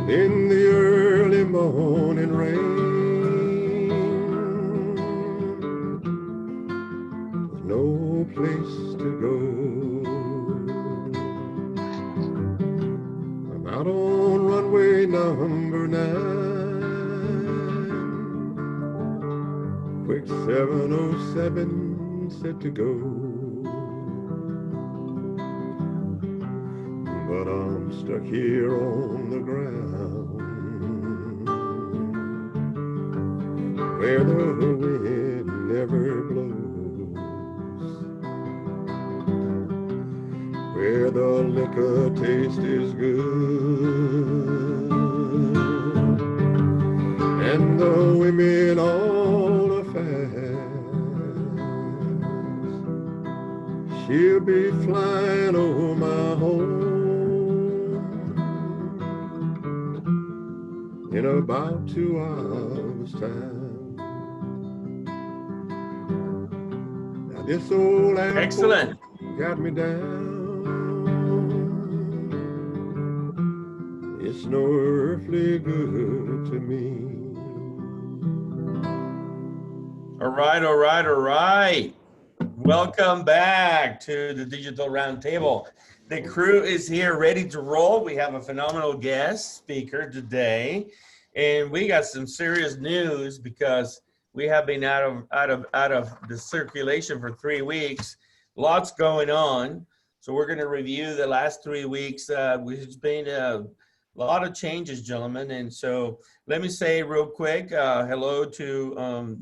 in the early morning rain, with no place to go. I'm out on runway number 9, quick 707 set to go. But I'm stuck here on the ground, where the wind never blows, where the liquor taste is good, and the women all are fast. She'll be flying over my home in about 2 hours time. Now this old airport Excellent. got me down. It's no earthly good to me. All right, all right, all right. Welcome back to the Digital Roundtable. The crew is here ready to roll. We have a phenomenal guest speaker today, and we got some serious news because we have been out of the circulation for 3 weeks. Lots going on. So we're going to review the last 3 weeks, which has been a lot of changes, gentlemen. And so let me say real quick, hello to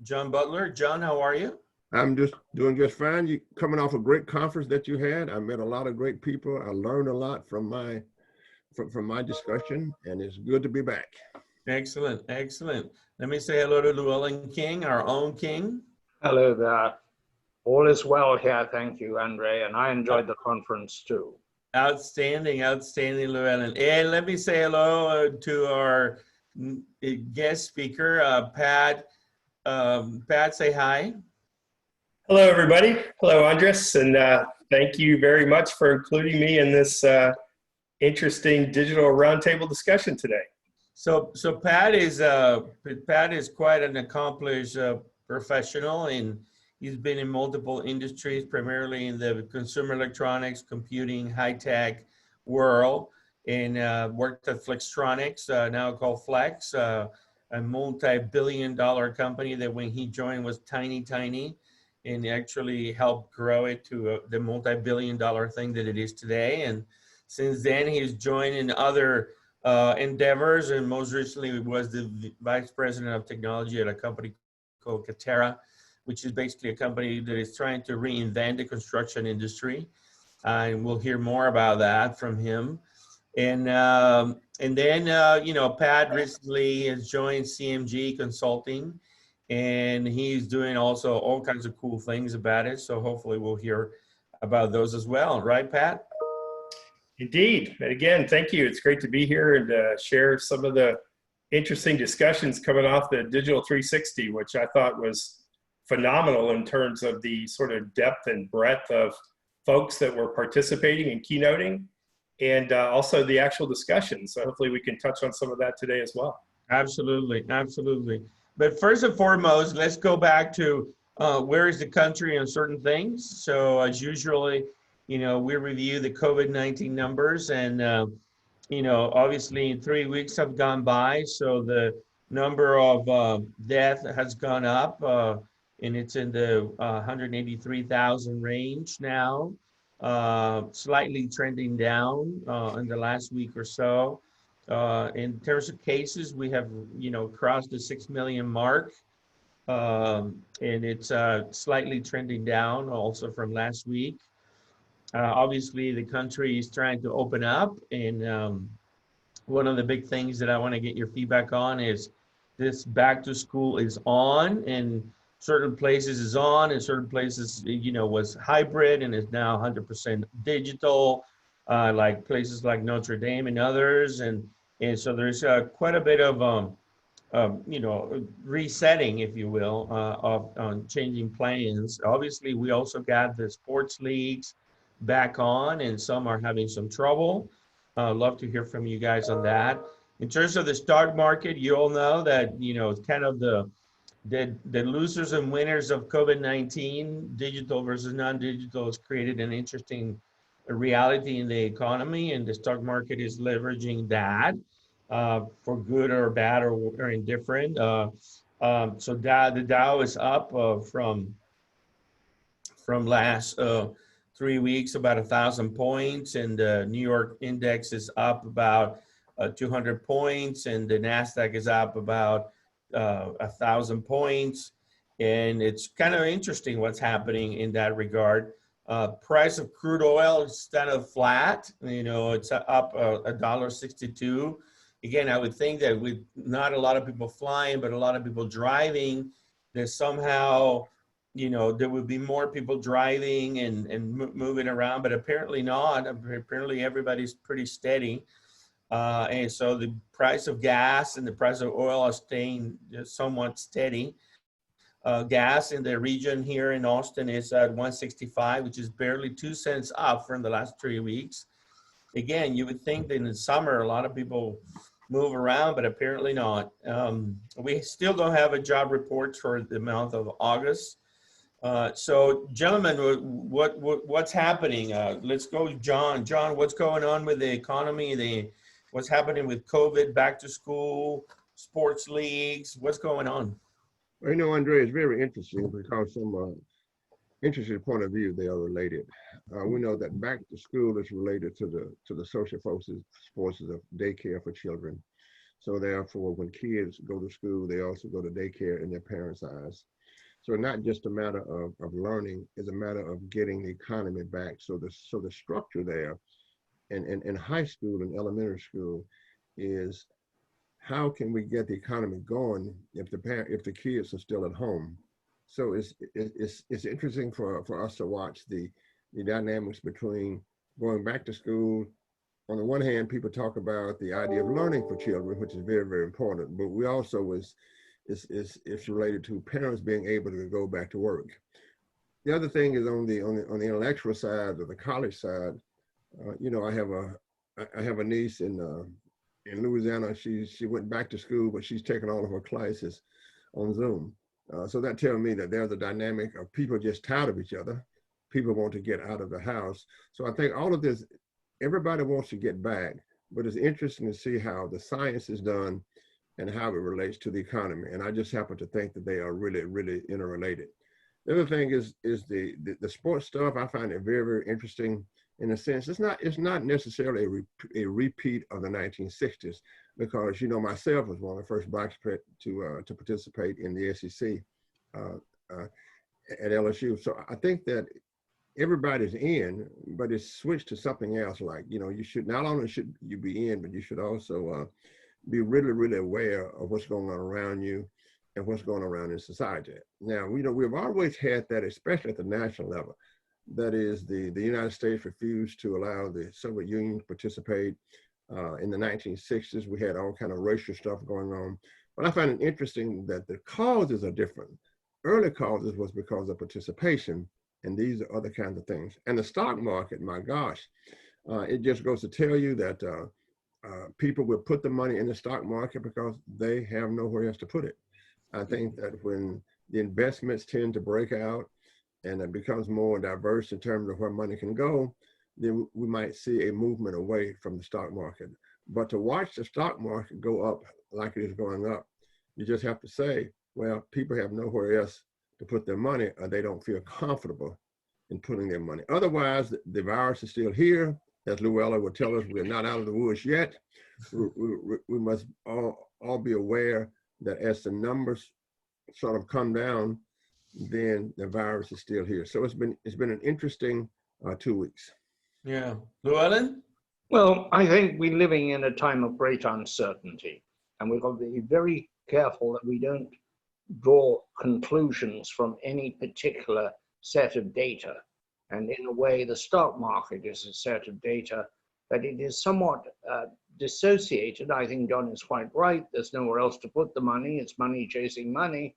John Butler. John, how are you? I'm just doing just fine. You coming off a great conference that you had. I met a lot of great people. I learned a lot from my discussion, and it's good to be back. Excellent, excellent. Let me say hello to Llewelyn King, our own King. Hello there. All is well here, thank you, Andre, and I enjoyed the conference too. Outstanding, outstanding, Llewelyn. And let me say hello to our guest speaker, Pat. Pat, say hi. Hello, everybody. Hello, Andres, and thank you very much for including me in this interesting digital roundtable discussion today. So Pat is quite an accomplished professional, and he's been in multiple industries, primarily in the consumer electronics, computing, high tech world, and worked at Flextronics, now called Flex, a multi-billion-dollar company that when he joined was tiny, and actually helped grow it to the multi-billion-dollar thing that it is today. And since then, he's joined in other endeavors, and most recently was the vice president of technology at a company called Commentator, which is basically a company that is trying to reinvent the construction industry. And we'll hear more about that from him. And then, you know, Pat recently has joined CMG Consulting, and he's doing also all kinds of cool things about it. So hopefully we'll hear about those as well. Right, Pat? Indeed. And again, thank you. It's great to be here and share some of the interesting discussions coming off the Digital 360, which I thought was phenomenal in terms of the sort of depth and breadth of folks that were participating and keynoting, and also the actual discussion. So hopefully we can touch on some of that today as well. Absolutely, absolutely. But first and foremost, let's go back to where is the country on certain things. So as usually, you know, we review the COVID-19 numbers, and, you know, obviously 3 weeks have gone by. So the number of death has gone up, and it's in the 183,000 range now, slightly trending down in the last week or so. In terms of cases, we have, you know, crossed the 6 million mark, and it's slightly trending down also from last week. Obviously, the country is trying to open up, and one of the big things that I want to get your feedback on is this back to school is on, and certain places is on, and certain places, you know, was hybrid and is now 100% digital, like places like Notre Dame and others, and so there's quite a bit of you know, resetting, if you will, on changing plans. Obviously, we also got the sports leagues back on, and some are having some trouble. Love to hear from you guys on that. In terms of the stock market, you all know that, you know, it's kind of the losers and winners of COVID-19, digital versus non-digital, has created an interesting reality in the economy, and the stock market is leveraging that for good or bad or indifferent. So the Dow is up from last 3 weeks about 1,000 points, and the New York index is up about 200 points, and the NASDAQ is up about 1,000 points. And it's kind of interesting what's happening in that regard. Price of crude oil is kind of flat. You know, it's up $1.62. Again, I would think that with not a lot of people flying, but a lot of people driving, there's somehow, you know, there would be more people driving and moving around, but apparently not. Apparently everybody's pretty steady. And so the price of gas and the price of oil are staying somewhat steady. Gas in the region here in Austin is at 165, which is barely 2 cents up from the last 3 weeks. Again, you would think that in the summer, a lot of people move around, but apparently not. We still don't have a job report for the month of August. So gentlemen, what's happening? Let's go, John. John, what's going on with the economy? What's happening with COVID, back to school, sports leagues? What's going on? Well, you know, Andre, it's very interesting because from interesting point of view, they are related. We know that back to school is related to the social forces of daycare for children. So therefore, when kids go to school, they also go to daycare in their parents' eyes. So not just a matter of learning, it's a matter of getting the economy back. So the structure there in high school and elementary school is, how can we get the economy going if the kids are still at home? So it's interesting for us to watch the dynamics between going back to school. On the one hand, people talk about the idea of learning for children, which is very, very important. But we also it's related to parents being able to go back to work. The other thing is on the intellectual side or the college side. You know, I have a niece in Louisiana. She went back to school, but she's taken all of her classes on Zoom. So that tells me that there's a dynamic of people just tired of each other. People want to get out of the house. So I think all of this, everybody wants to get back, but it's interesting to see how the science is done and how it relates to the economy. And I just happen to think that they are really, really interrelated. The other thing is the sports stuff. I find it very, very interesting. In a sense, it's not necessarily a repeat of the 1960s, because, you know, myself was one of the first blacks to participate in the SEC at LSU. So I think that everybody's in, but it's switched to something else. Like, you know, you should not only should you be in, but you should also be really, really aware of what's going on around you and what's going on around in society. Now, you know, we've always had that, especially at the national level. That is, the United States refused to allow the Soviet Union to participate. In the 1960s, we had all kind of racial stuff going on. But I find it interesting that the causes are different. Early causes was because of participation, and these are other kinds of things. And the stock market, my gosh, it just goes to tell you that people will put the money in the stock market because they have nowhere else to put it. I think that when the investments tend to break out, and it becomes more diverse in terms of where money can go, then we might see a movement away from the stock market. But to watch the stock market go up like it is going up, you just have to say, well, people have nowhere else to put their money, or they don't feel comfortable in putting their money. Otherwise, the virus is still here. As Llewelyn would tell us, we're not out of the woods yet. We must all be aware that as the numbers sort of come down, then the virus is still here. So it's been an interesting 2 weeks. Yeah. Llewelyn? Well, I think we're living in a time of great uncertainty, and we've got to be very careful that we don't draw conclusions from any particular set of data. And in a way, the stock market is a set of data, but it is somewhat dissociated. I think John is quite right. There's nowhere else to put the money. It's money chasing money.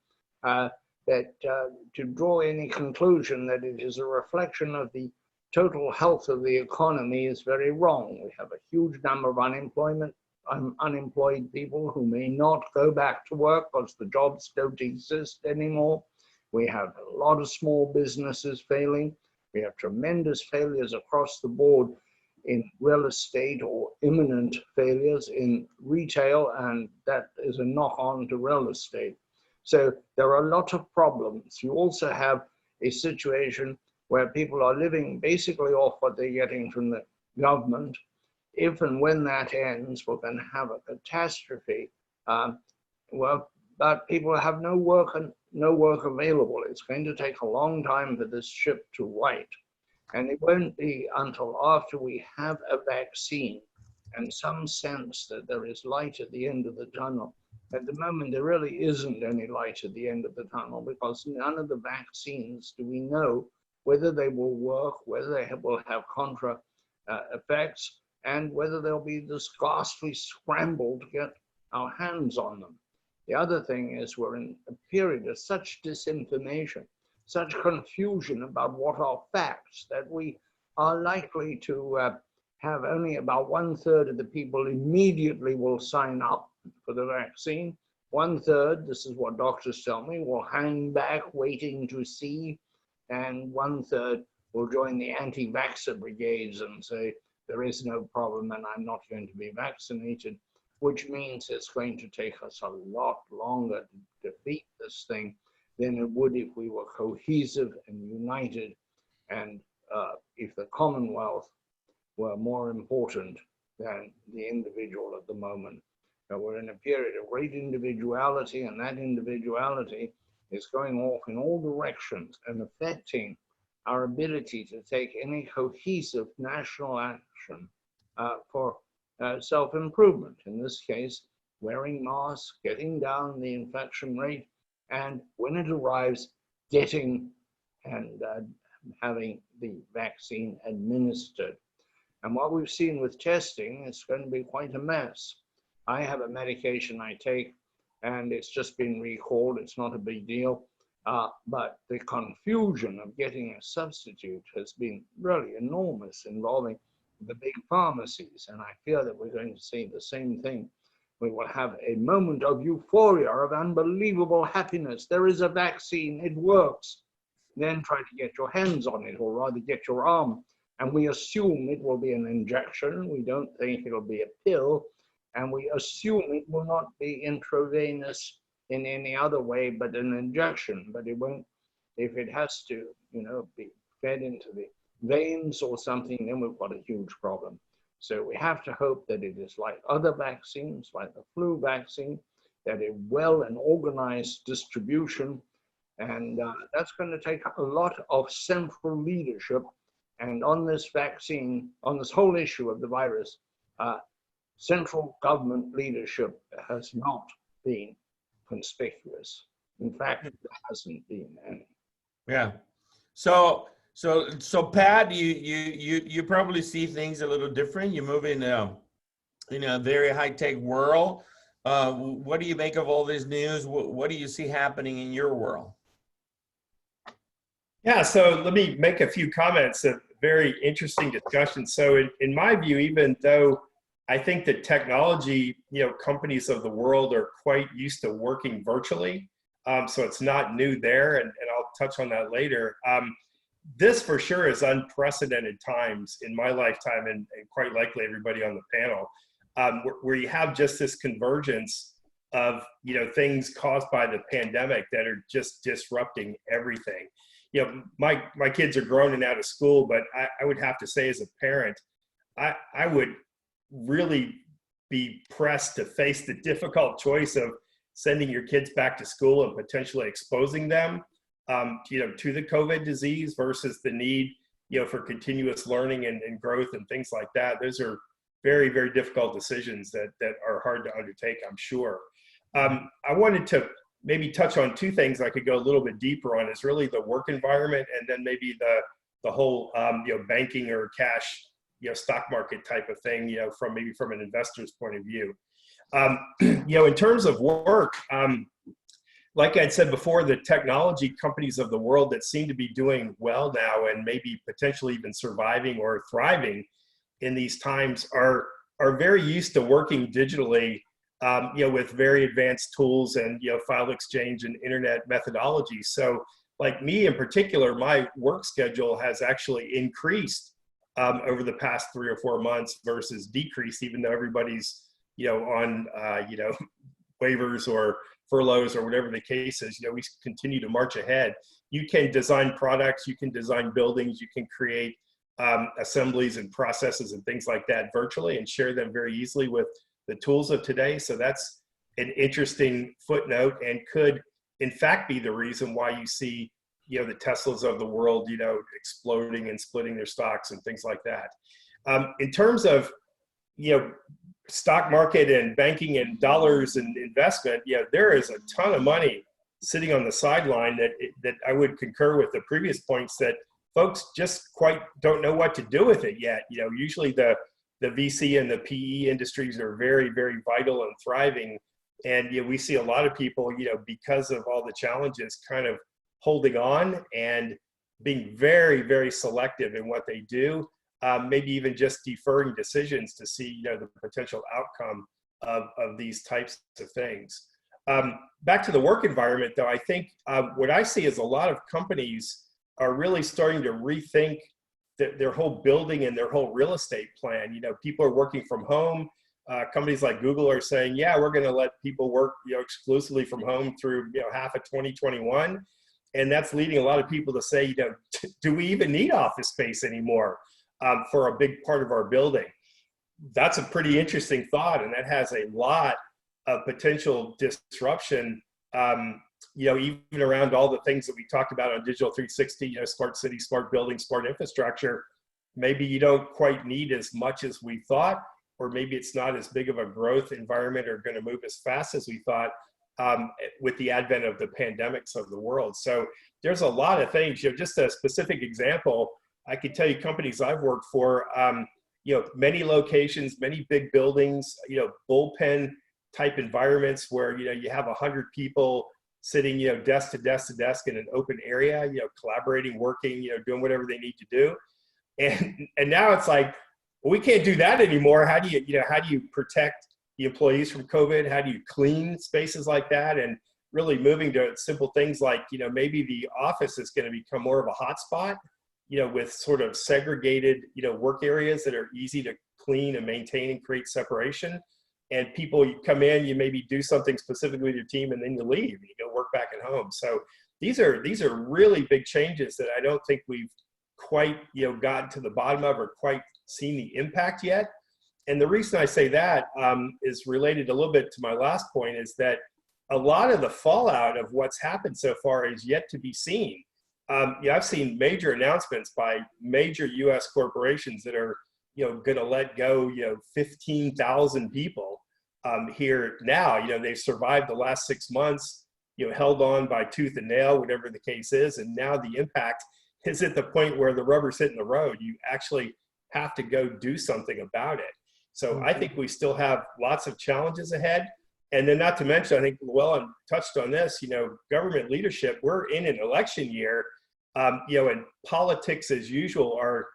To draw any conclusion that it is a reflection of the total health of the economy is very wrong. We have a huge number of unemployment unemployed people who may not go back to work because the jobs don't exist anymore. We have a lot of small businesses failing. We have tremendous failures across the board in real estate, or imminent failures in retail, and that is a knock-on to real estate. So there are a lot of problems. You also have a situation where people are living basically off what they're getting from the government. If and when that ends, we're going to have a catastrophe. But people have no work and no work available. It's going to take a long time for this ship to right. And it won't be until after we have a vaccine and some sense that there is light at the end of the tunnel. At the moment, there really isn't any light at the end of the tunnel, because none of the vaccines do we know whether they will work, whether they will have contra effects, and whether there'll be this ghastly scramble to get our hands on them. The other thing is we're in a period of such disinformation, such confusion about what are facts, that we are likely to have only about 1/3 of the people immediately will sign up for the vaccine. 1/3, this is what doctors tell me, will hang back waiting to see, and 1/3 will join the anti-vaxxer brigades and say, there is no problem and I'm not going to be vaccinated, which means it's going to take us a lot longer to defeat this thing than it would if we were cohesive and united, and if the Commonwealth were more important than the individual at the moment. Now, we're in a period of great individuality, and that individuality is going off in all directions and affecting our ability to take any cohesive national action for self-improvement. In this case, wearing masks, getting down the infection rate, and when it arrives, getting and having the vaccine administered. And what we've seen with testing, it's going to be quite a mess. I have a medication I take, and it's just been recalled. It's not a big deal. But the confusion of getting a substitute has been really enormous, involving the big pharmacies. And I fear that we're going to see the same thing. We will have a moment of euphoria, of unbelievable happiness. There is a vaccine, it works. Then try to get your hands on it, or rather get your arm. And we assume it will be an injection. We don't think it'll be a pill. And we assume it will not be intravenous in any other way but an injection. But it won't, if it has to, be fed into the veins or something, then we've got a huge problem. So we have to hope that it is like other vaccines, like the flu vaccine, that a well and organized distribution. And that's going to take a lot of central leadership. And on this vaccine, on this whole issue of the virus, central government leadership has not been conspicuous. In fact, there hasn't been any. Yeah. So Pat, you probably see things a little different. You move in a very high-tech world. What do you make of all this news? What do you see happening in your world? Yeah, so let me make a few comments. A very interesting discussion. So in my view, even though I think that technology, companies of the world are quite used to working virtually, so it's not new there, and I'll touch on that later. This for sure is unprecedented times in my lifetime, and quite likely everybody on the panel, where you have just this convergence of things caused by the pandemic that are just disrupting everything. My kids are grown and out of school, but I would have to say, as a parent, I would really be pressed to face the difficult choice of sending your kids back to school and potentially exposing them to the COVID disease versus the need, for continuous learning and growth and things like that. Those are very, very difficult decisions that are hard to undertake, I'm sure. I wanted to maybe touch on two things I could go a little bit deeper on, is really the work environment, and then maybe the whole, banking or cash, stock market type of thing, from an investor's point of view. In terms of work, like I'd said before, the technology companies of the world that seem to be doing well now and maybe potentially even surviving or thriving in these times are are very used to working digitally, with very advanced tools and, file exchange and internet methodologies. So like me in particular, my work schedule has actually increased over the past 3 or 4 months versus decreased, even though everybody's, on, waivers or furloughs or whatever the case is. We continue to march ahead. You can design products, you can design buildings, you can create assemblies and processes and things like that virtually and share them very easily with the tools of today. So that's an interesting footnote and could in fact be the reason why you see, the Teslas of the world, exploding and splitting their stocks and things like that. In terms of, stock market and banking and dollars and investment, there is a ton of money sitting on the sideline that I would concur with the previous points that folks just quite don't know what to do with it yet. Usually the VC and the PE industries are very, very vital and thriving. And we see a lot of people, because of all the challenges, kind of holding on and being very, very selective in what they do. Maybe even just deferring decisions to see, the potential outcome of these types of things. Back to the work environment, though, I think what I see is a lot of companies are really starting to rethink their whole building and their whole real estate plan. People are working from home. Companies like Google are saying, yeah, we're going to let people work, exclusively from home through, half of 2021. And that's leading a lot of people to say, do we even need office space anymore for a big part of our building? That's a pretty interesting thought, and that has a lot of potential disruption, even around all the things that we talked about on Digital 360, smart city, smart building, smart infrastructure. Maybe you don't quite need as much as we thought, or maybe it's not as big of a growth environment or going to move as fast as we thought with the advent of the pandemics of the world. So there's a lot of things. Just a specific example, I could tell you companies I've worked for, many locations, many big buildings, bullpen type environments where, you have 100 people sitting, desk to desk to desk in an open area, collaborating, working, doing whatever they need to do. And now it's like, well, we can't do that anymore. How do you protect the employees from COVID? How do you clean spaces like that? And really moving to simple things like, maybe the office is going to become more of a hotspot, with sort of segregated, work areas that are easy to clean and maintain and create separation. And people, you come in, you maybe do something specifically with your team, and then you leave and you go work back at home. So these are really big changes that I don't think we've quite, gotten to the bottom of or quite seen the impact yet. And the reason I say that is related a little bit to my last point, is that a lot of the fallout of what's happened so far is yet to be seen. I've seen major announcements by major U.S. corporations that are, going to let go, 15,000 people here now. They've survived the last 6 months, held on by tooth and nail, whatever the case is. And now the impact is at the point where the rubber's hitting the road. You actually have to go do something about it. So I think we still have lots of challenges ahead. And then not to mention, I think Llewelyn touched on this, government leadership, we're in an election year, and politics as usual are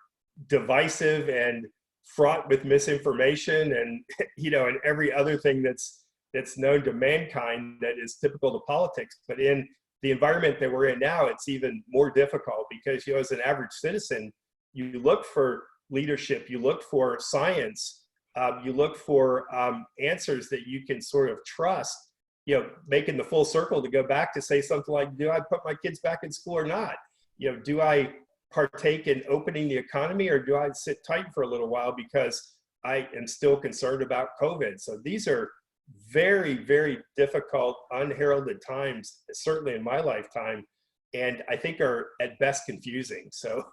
divisive and fraught with misinformation and, and every other thing that's known to mankind that is typical to politics. But in the environment that we're in now, it's even more difficult because, as an average citizen, you look for leadership, you look for science, you look for answers that you can sort of trust, making the full circle to go back to say something like, do I put my kids back in school or not? Do I partake in opening the economy, or do I sit tight for a little while because I am still concerned about COVID? So these are very, very difficult, unheralded times, certainly in my lifetime, and I think are at best confusing. So,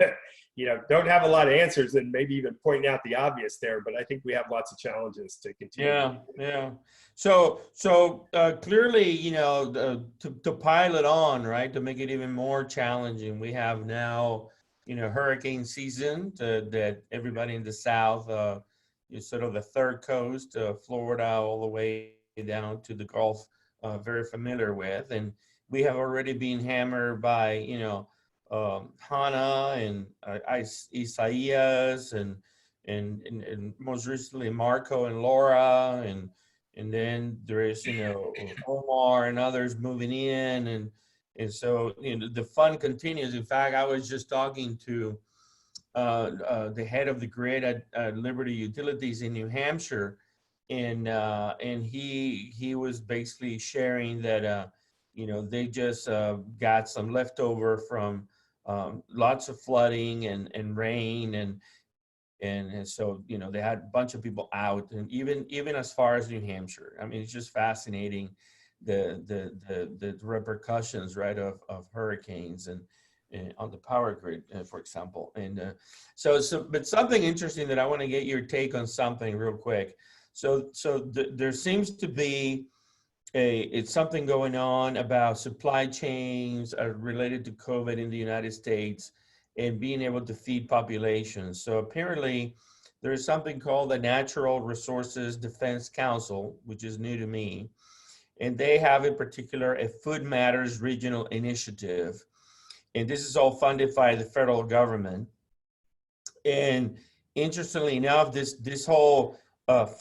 don't have a lot of answers and maybe even pointing out the obvious there, but I think we have lots of challenges to continue. Yeah. So clearly, to pile it on, right, to make it even more challenging, we have now, hurricane season that everybody in the South, sort of the third coast, Florida, all the way down to the Gulf, very familiar with. And we have already been hammered by, Hana and Isaias and and most recently Marco and Laura, and then there is, you know, Omar and others moving in, and so, you know, the fun continues. In fact, I was just talking to the head of the grid at Liberty Utilities in New Hampshire, and he was basically sharing that you know, they just got some leftover from lots of flooding and rain, and so, you know, they had a bunch of people out, and even as far as New Hampshire. I mean, it's just fascinating the repercussions, right, of hurricanes and on the power grid, for example. And so but something interesting that I want to get your take on something real quick. So there seems to be it's something going on about supply chains related to COVID in the United States and being able to feed populations. So apparently there is something called the Natural Resources Defense Council, which is new to me. And they have in particular a Food Matters Regional Initiative. And this is all funded by the federal government. And interestingly enough, this whole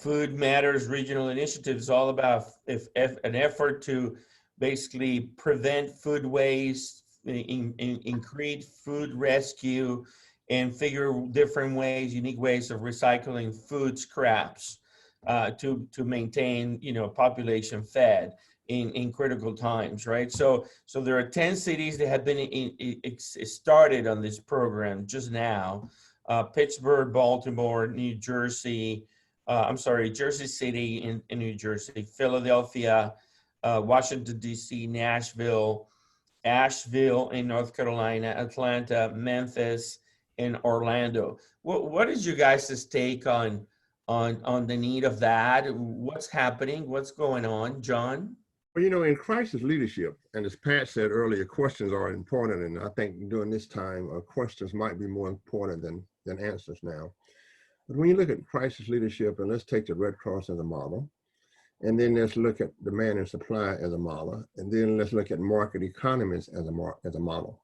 Food Matters Regional Initiative is all about an effort to basically prevent food waste, increase food rescue, and figure different ways, unique ways of recycling food scraps to maintain, you know, population fed in critical times, right? So there are 10 cities that have been started on this program just now. Pittsburgh, Baltimore, New Jersey, Jersey City in New Jersey, Philadelphia, Washington, D.C., Nashville, Asheville in North Carolina, Atlanta, Memphis, and Orlando. What is your guys' take on the need of that? What's happening? What's going on, John? Well, you know, in crisis leadership, and as Pat said earlier, questions are important. And I think during this time, questions might be more important than answers now. But when you look at crisis leadership, and let's take the Red Cross as a model, and then let's look at demand and supply as a model, and then let's look at market economies as a model.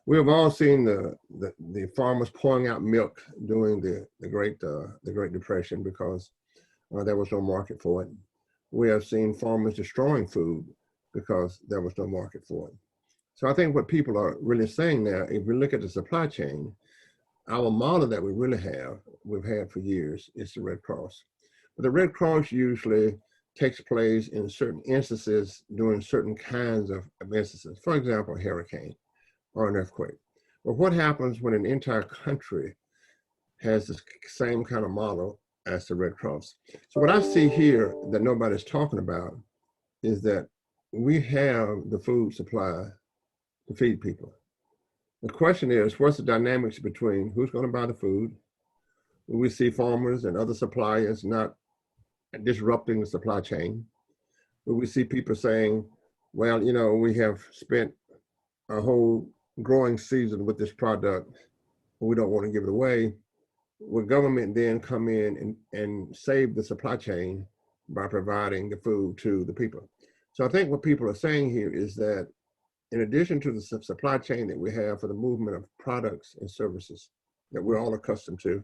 We have all seen the farmers pouring out milk during the Great Depression because there was no market for it. We have seen farmers destroying food because there was no market for it. So I think what people are really saying now, if we look at the supply chain, our model that we've had for years is the Red Cross. But the Red Cross usually takes place in certain instances during certain kinds of instances. For example, a hurricane or an earthquake. But what happens when an entire country has the same kind of model as the Red Cross? So what I see here that nobody's talking about is that we have the food supply to feed people. The question is, what's the dynamics between who's going to buy the food? We see farmers and other suppliers not disrupting the supply chain. We see people saying, well, you know, we have spent a whole growing season with this product, we don't want to give it away. Will government then come in and save the supply chain by providing the food to the people? So I think what people are saying here is that in addition to the supply chain that we have for the movement of products and services that we're all accustomed to,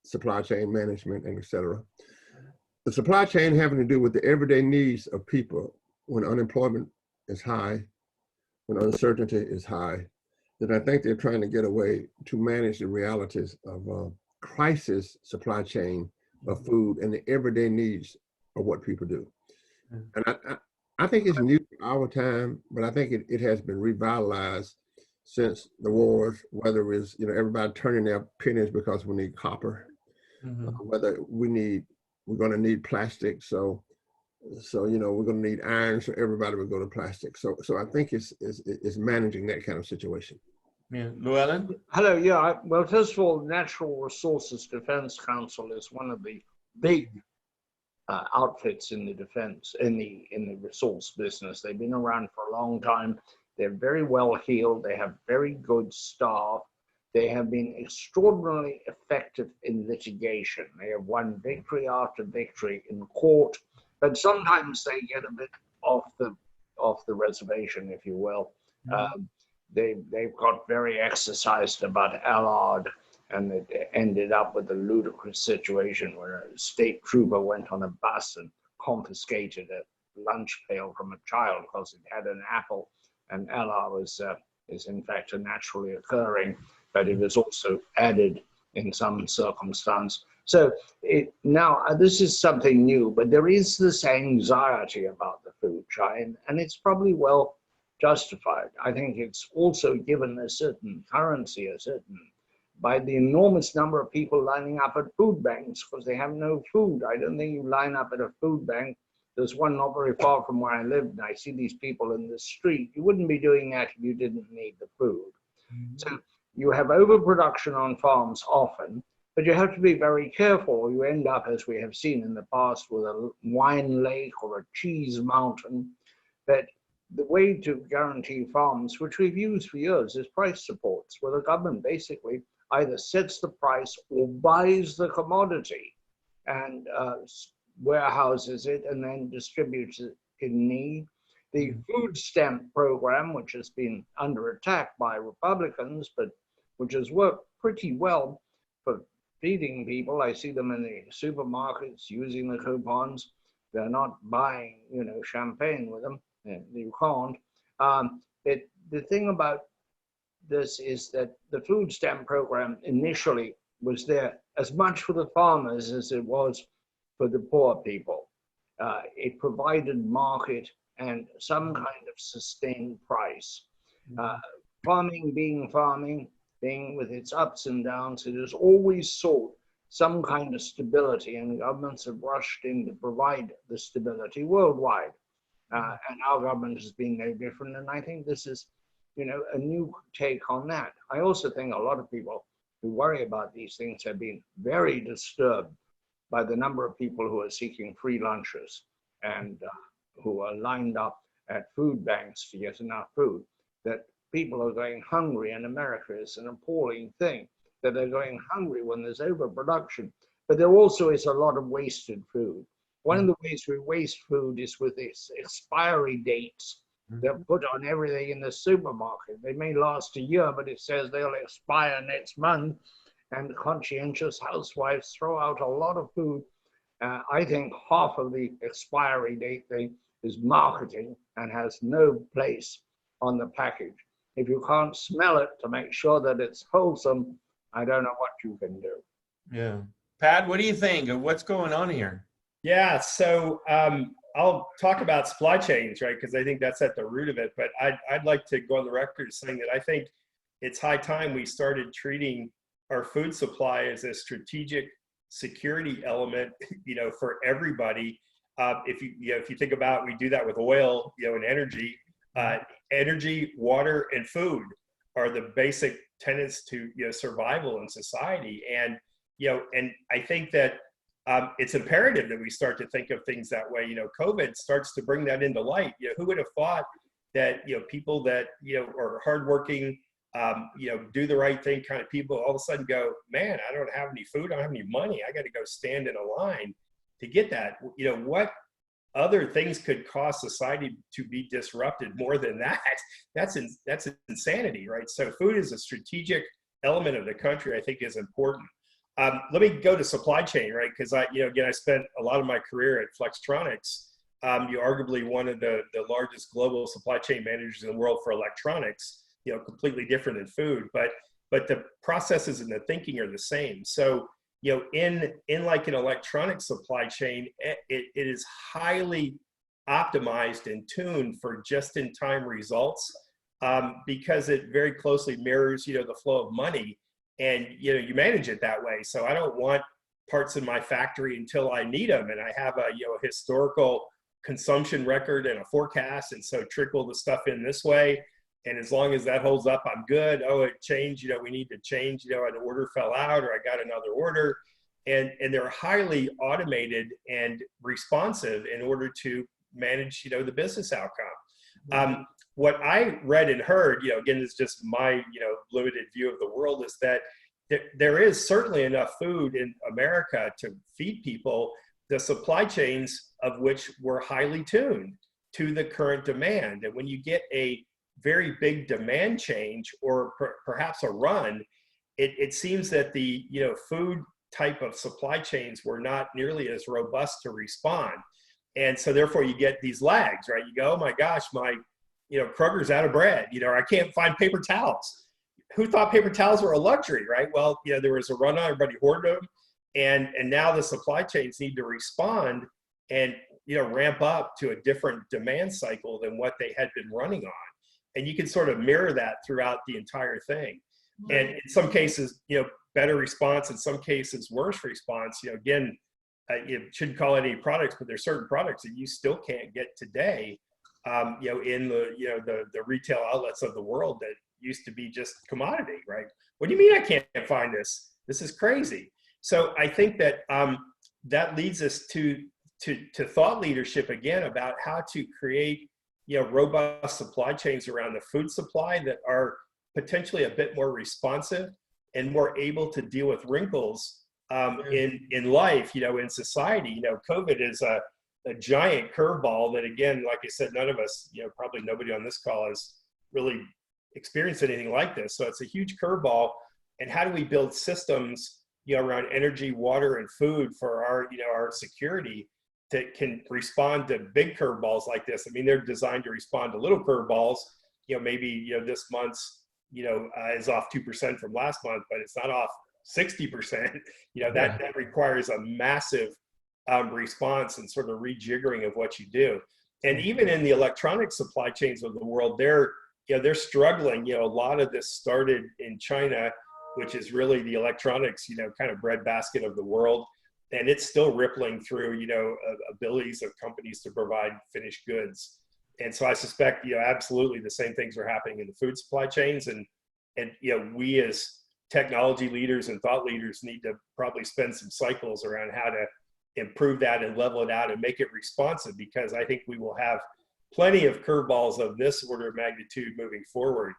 supply chain management and et cetera, the supply chain having to do with the everyday needs of people when unemployment is high, when uncertainty is high, then I think they're trying to get a way to manage the realities of crisis supply chain of food and the everyday needs of what people do. And I think it's new to our time, but I think it has been revitalized since the wars, whether it's, you know, everybody turning their pennies because we need copper, whether we're going to need plastic. So, you know, we're going to need iron, so everybody will go to plastic. So I think it's managing that kind of situation. Yeah, Llewelyn? Hello, yeah, well, first of all, Natural Resources Defense Council is one of the big outfits in the defense, in the resource business. They've been around for a long time. They're very well heeled. They have very good staff. They have been extraordinarily effective in litigation. They have won victory after victory in court, but sometimes they get a bit off the reservation, if you will. They've got very exercised about Allard And it ended up with a ludicrous situation where a state trooper went on a bus and confiscated a lunch pail from a child because it had an apple. And LR is in fact a naturally occurring, but it was also added in some circumstance. So now this is something new, but there is this anxiety about the food chain, and it's probably well justified. I think it's also given a certain currency, by the enormous number of people lining up at food banks because they have no food. I don't think you line up at a food bank. There's one not very far from where I live, and I see these people in the street. You wouldn't be doing that if you didn't need the food. So you have overproduction on farms often, but you have to be very careful. You end up, as we have seen in the past, with a wine lake or a cheese mountain. But the way to guarantee farms, which we've used for years, is price supports, where the government basically either sets the price or buys the commodity and warehouses it and then distributes it in need. The food stamp program, which has been under attack by Republicans, but which has worked pretty well for feeding people. I see them in the supermarkets using the coupons. They're not buying, champagne with them. You can't. The thing about this is that the food stamp program initially was there as much for the farmers as it was for the poor people. It provided market and some kind of sustained price. Farming being with its ups and downs, it has always sought some kind of stability, and governments have rushed in to provide the stability worldwide. And our government has been no different, and I think this is, a new take on that. I also think a lot of people who worry about these things have been very disturbed by the number of people who are seeking free lunches and who are lined up at food banks to get enough food. That people are going hungry in America is an appalling thing, that they're going hungry when there's overproduction. But there also is a lot of wasted food. One of the ways we waste food is with its expiry dates. They're put on everything in the supermarket. They may last a year, but it says they'll expire next month. And conscientious housewives throw out a lot of food. I think half of the expiry date thing is marketing and has no place on the package. If you can't smell it to make sure that it's wholesome, I don't know what you can do. Yeah. Pat, what do you think of what's going on here? Yeah, so I'll talk about supply chains, right? Because I think that's at the root of it. But I'd like to go on the record saying that I think it's high time we started treating our food supply as a strategic security element, for everybody. If you think about, we do that with oil, and energy. Energy, water, and food are the basic tenets to survival in society. And and I think that it's imperative that we start to think of things that way. COVID starts to bring that into light. Who would have thought that people that are hardworking, do the right thing kind of people all of a sudden go, man, I don't have any food, I don't have any money, I got to go stand in a line to get that. What other things could cause society to be disrupted more than that? That's insanity, right? So food is a strategic element of the country, I think, is important. Let me go to supply chain, right? Because I spent a lot of my career at Flextronics. You're arguably one of the largest global supply chain managers in the world for electronics. Completely different than food, but the processes and the thinking are the same. So in like an electronic supply chain, it is highly optimized and tuned for just-in-time results, because it very closely mirrors the flow of money, and you manage it that way. So I don't want parts in my factory until I need them, and I have a historical consumption record and a forecast, and so trickle the stuff in this way. And as long as that holds up, I'm good. Oh, it changed, we need to change, an order fell out, or I got another order. And they're highly automated and responsive in order to manage, the business outcome. What I read and heard, again, is just my, limited view of the world, is that there is certainly enough food in America to feed people, the supply chains of which were highly tuned to the current demand. And when you get a very big demand change, or perhaps a run, it seems that the, food type of supply chains were not nearly as robust to respond. And so therefore you get these lags, right? You go, oh my gosh, my, Kroger's out of bread, or I can't find paper towels. Who thought paper towels were a luxury, right? Well, there was a run on, everybody hoarded them. And now the supply chains need to respond and, ramp up to a different demand cycle than what they had been running on. And you can sort of mirror that throughout the entire thing. And in some cases, better response, in some cases, worse response. Again, you shouldn't call it any products, but there's certain products that you still can't get today, in the retail outlets of the world that used to be just commodity, right? What do you mean I can't find this? This is crazy. So I think that that leads us to thought leadership again about how to create, robust supply chains around the food supply that are potentially a bit more responsive and more able to deal with wrinkles in life, in society. COVID is a giant curveball that, again, like I said, none of us, probably nobody on this call has really experienced anything like this. So it's a huge curveball. And how do we build systems, around energy, water, and food for our security that can respond to big curveballs like this? I mean, they're designed to respond to little curveballs. Maybe this month's is off 2% from last month, but it's not off 60%. That requires a massive response and sort of rejiggering of what you do. And even in the electronic supply chains of the world, they're struggling. A lot of this started in China, which is really the electronics, kind of breadbasket of the world. And it's still rippling through, abilities of companies to provide finished goods. And so I suspect, absolutely the same things are happening in the food supply chains. And we as technology leaders and thought leaders need to probably spend some cycles around how to improve that and level it out and make it responsive, because I think we will have plenty of curveballs of this order of magnitude moving forward,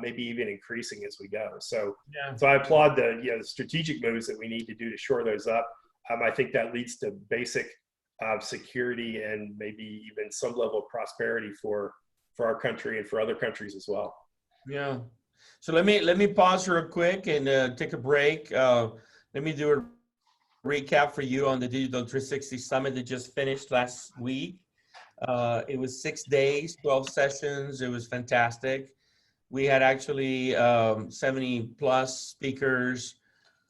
maybe even increasing as we go. So I applaud the strategic moves that we need to do to shore those up. I think that leads to basic security and maybe even some level of prosperity for our country and for other countries as well. Yeah. So let me pause real quick and take a break. Let me do a recap for you on the Digital 360 Summit that just finished last week. It was 6 days, 12 sessions. It was fantastic. We had actually 70 plus speakers,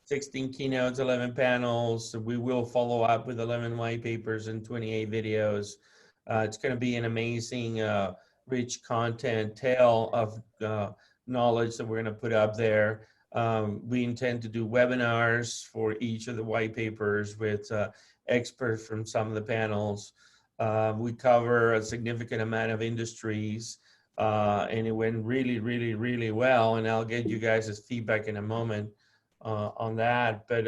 16 keynotes, 11 panels. We will follow up with 11 white papers and 28 videos. It's going to be an amazing, rich content tale of knowledge that we're going to put up there. We intend to do webinars for each of the white papers with experts from some of the panels. We cover a significant amount of industries, and it went really, really, really well. And I'll get you guys' feedback in a moment on that. But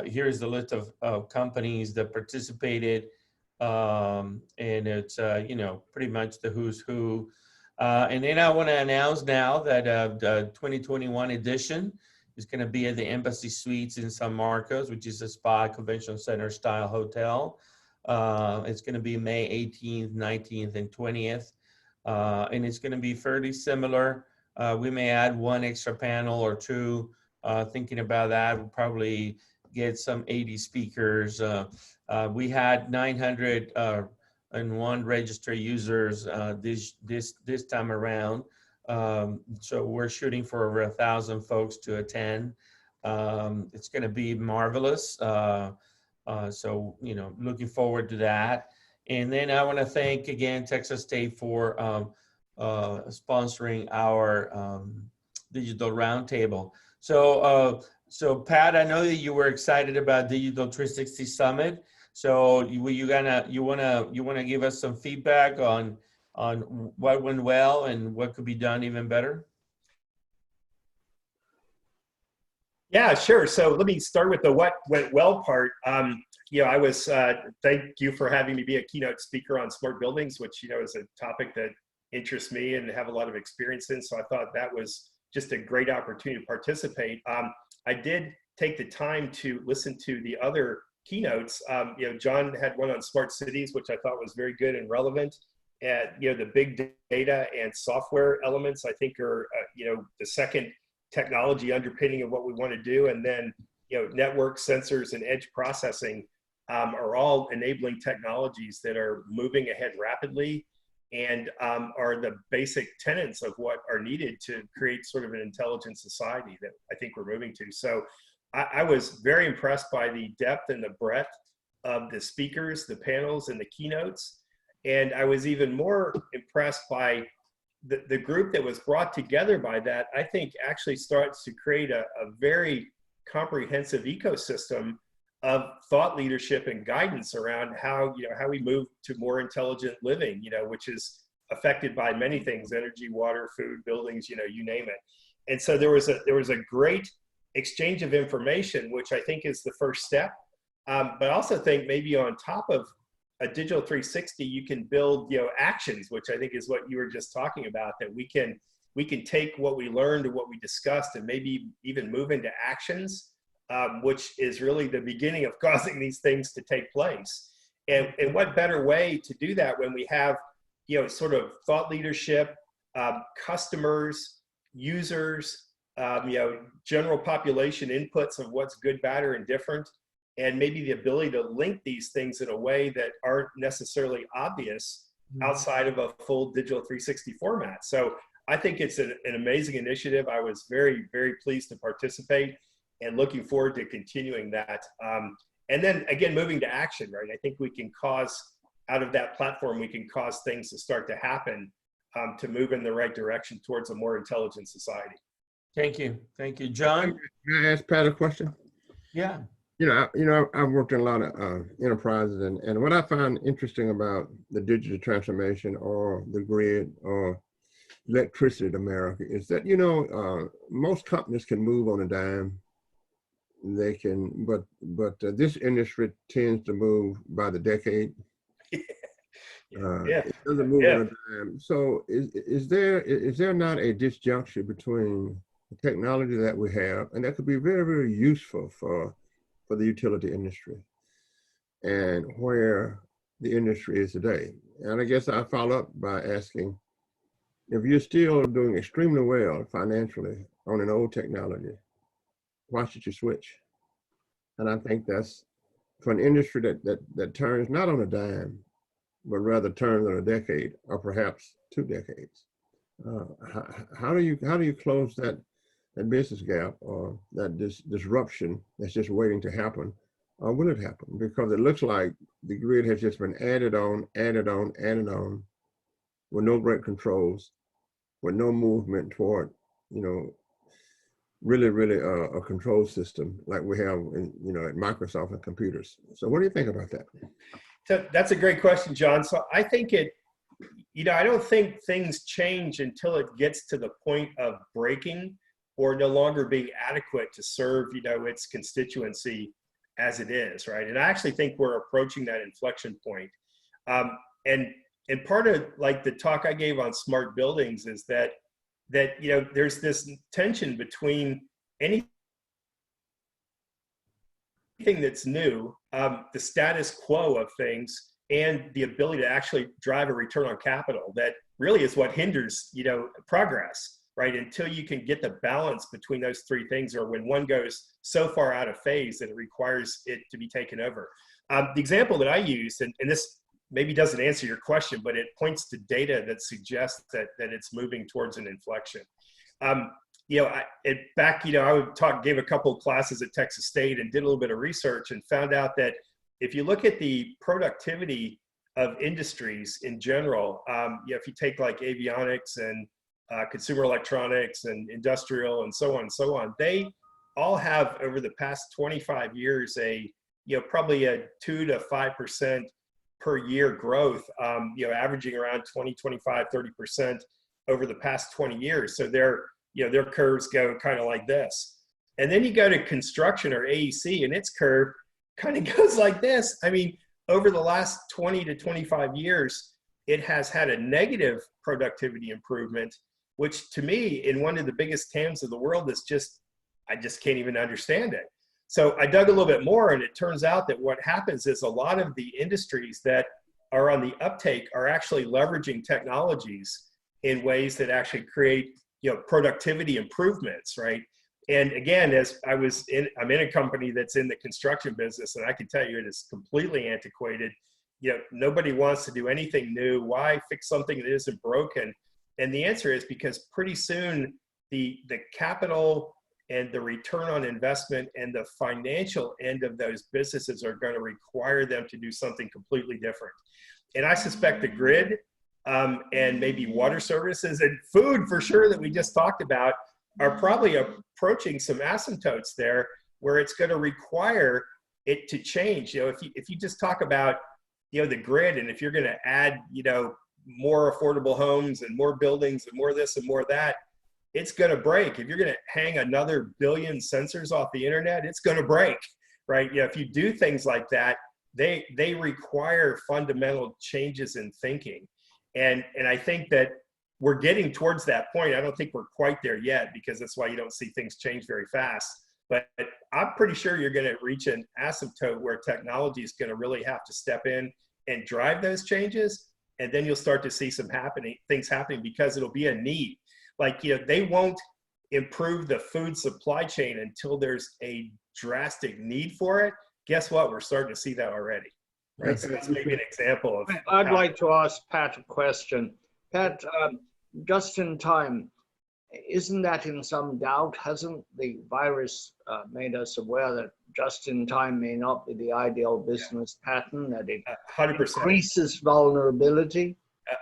here's the list of companies that participated, and it's pretty much the who's who. And then I want to announce now that the 2021 edition is going to be at the Embassy Suites in San Marcos, which is a spa convention center style hotel. It's going to be May 18th, 19th, and 20th. And it's going to be fairly similar. We may add one extra panel or two. Thinking about that, we'll probably get some 80 speakers. We had 901 registered users this time around. So we're shooting for over 1,000 folks to attend. It's going to be marvelous. So looking forward to that. And then I want to thank again Texas State for sponsoring our Digital Roundtable. So Pat, I know that you were excited about Digital 360 Summit. So you wanna give us some feedback on what went well and what could be done even better? Yeah, sure. So let me start with the what went well part. I was thank you for having me be a keynote speaker on smart buildings, which is a topic that interests me and have a lot of experience in. So I thought that was just a great opportunity to participate. I did take the time to listen to the other keynotes. John had one on smart cities, which I thought was very good and relevant. And the big data and software elements, I think, are the second technology underpinning of what we want to do. And then, network, sensors, and edge processing are all enabling technologies that are moving ahead rapidly and are the basic tenets of what are needed to create sort of an intelligent society that I think we're moving to. So I was very impressed by the depth and the breadth of the speakers, the panels, and the keynotes. And I was even more impressed by the group that was brought together by that. I think actually starts to create a very comprehensive ecosystem of thought leadership and guidance around how we move to more intelligent living, which is affected by many things: energy, water, food, buildings, you name it. And so there was a great exchange of information, which I think is the first step. But I also think maybe on top of a digital 360, you can build actions, which I think is what you were just talking about, that we can take what we learned and what we discussed and maybe even move into actions, which is really the beginning of causing these things to take place. And what better way to do that when we have sort of thought leadership, customers, users, general population inputs of what's good, bad, or indifferent, and maybe the ability to link these things in a way that aren't necessarily obvious outside of a full digital 360 format. So I think it's an amazing initiative. I was very, very pleased to participate and looking forward to continuing that. And then again, moving to action, right? I think we can out of that platform, we can cause things to start to happen to move in the right direction towards a more intelligent society. Thank you. Thank you. John? Can I ask Pat a question? Yeah. I've worked in a lot of enterprises, and what I find interesting about the digital transformation or the grid or electricity in America is that, most companies can move on a dime. They can, but this industry tends to move by the decade. It doesn't move on a dime. So is there not a disjunction between the technology that we have, and that could be very, very useful for the utility industry, and where the industry is today? And I guess I follow up by asking, if you're still doing extremely well financially on an old technology, why should you switch? And I think that's for an industry that turns not on a dime, but rather turns on a decade or perhaps 2 decades. How do you close that business gap or that disruption that's just waiting to happen? Or will it happen? Because it looks like the grid has just been added on with no great controls, with no movement toward, really a control system like we have at Microsoft and computers. So what do you think about that? So that's a great question, John. So I think I don't think things change until it gets to the point of breaking or no longer being adequate to serve, its constituency as it is, right? And I actually think we're approaching that inflection point. And part of like the talk I gave on smart buildings is that there's this tension between anything that's new, the status quo of things, and the ability to actually drive a return on capital that really is what hinders, progress, right? Until you can get the balance between those 3 things, or when one goes so far out of phase that it requires it to be taken over. The example that I used, and this maybe doesn't answer your question, but it points to data that suggests that it's moving towards an inflection. I gave a couple of classes at Texas State and did a little bit of research and found out that if you look at the productivity of industries in general, if you take like avionics and consumer electronics and industrial and so on, they all have over the past 25 years probably a 2 to 5% per year growth, averaging around 20, 25, 30% over the past 20 years. So their curves go kind of like this. And then you go to construction or AEC, and its curve kind of goes like this. I mean, over the last 20 to 25 years, it has had a negative productivity improvement, which to me, in one of the biggest TAMs of the world, I just can't even understand it. So I dug a little bit more, and it turns out that what happens is a lot of the industries that are on the uptake are actually leveraging technologies in ways that actually create, productivity improvements, right? And again, I'm in a company that's in the construction business, and I can tell you it is completely antiquated. Nobody wants to do anything new. Why fix something that isn't broken? And the answer is because pretty soon the capital and the return on investment and the financial end of those businesses are going to require them to do something completely different. And I suspect the grid and maybe water services and food for sure that we just talked about are probably approaching some asymptotes there where it's going to require it to change. If you just talk about the grid, and if you're going to add more affordable homes and more buildings and more this and more that, it's going to break. If you're going to hang another billion sensors off the internet, it's going to break, right? If you do things like that, they require fundamental changes in thinking. And I think that we're getting towards that point. I don't think we're quite there yet, because that's why you don't see things change very fast. But I'm pretty sure you're going to reach an asymptote where technology is going to really have to step in and drive those changes. And then you'll start to see things happening because it'll be a need. Like, they won't improve the food supply chain until there's a drastic need for it. Guess what? We're starting to see that already. Right. So that's maybe an example of. I'd like to ask Pat a question. Pat, just in time, isn't that in some doubt? Hasn't the virus made us aware that just in time may not be the ideal business pattern, that it 100%. increases vulnerability?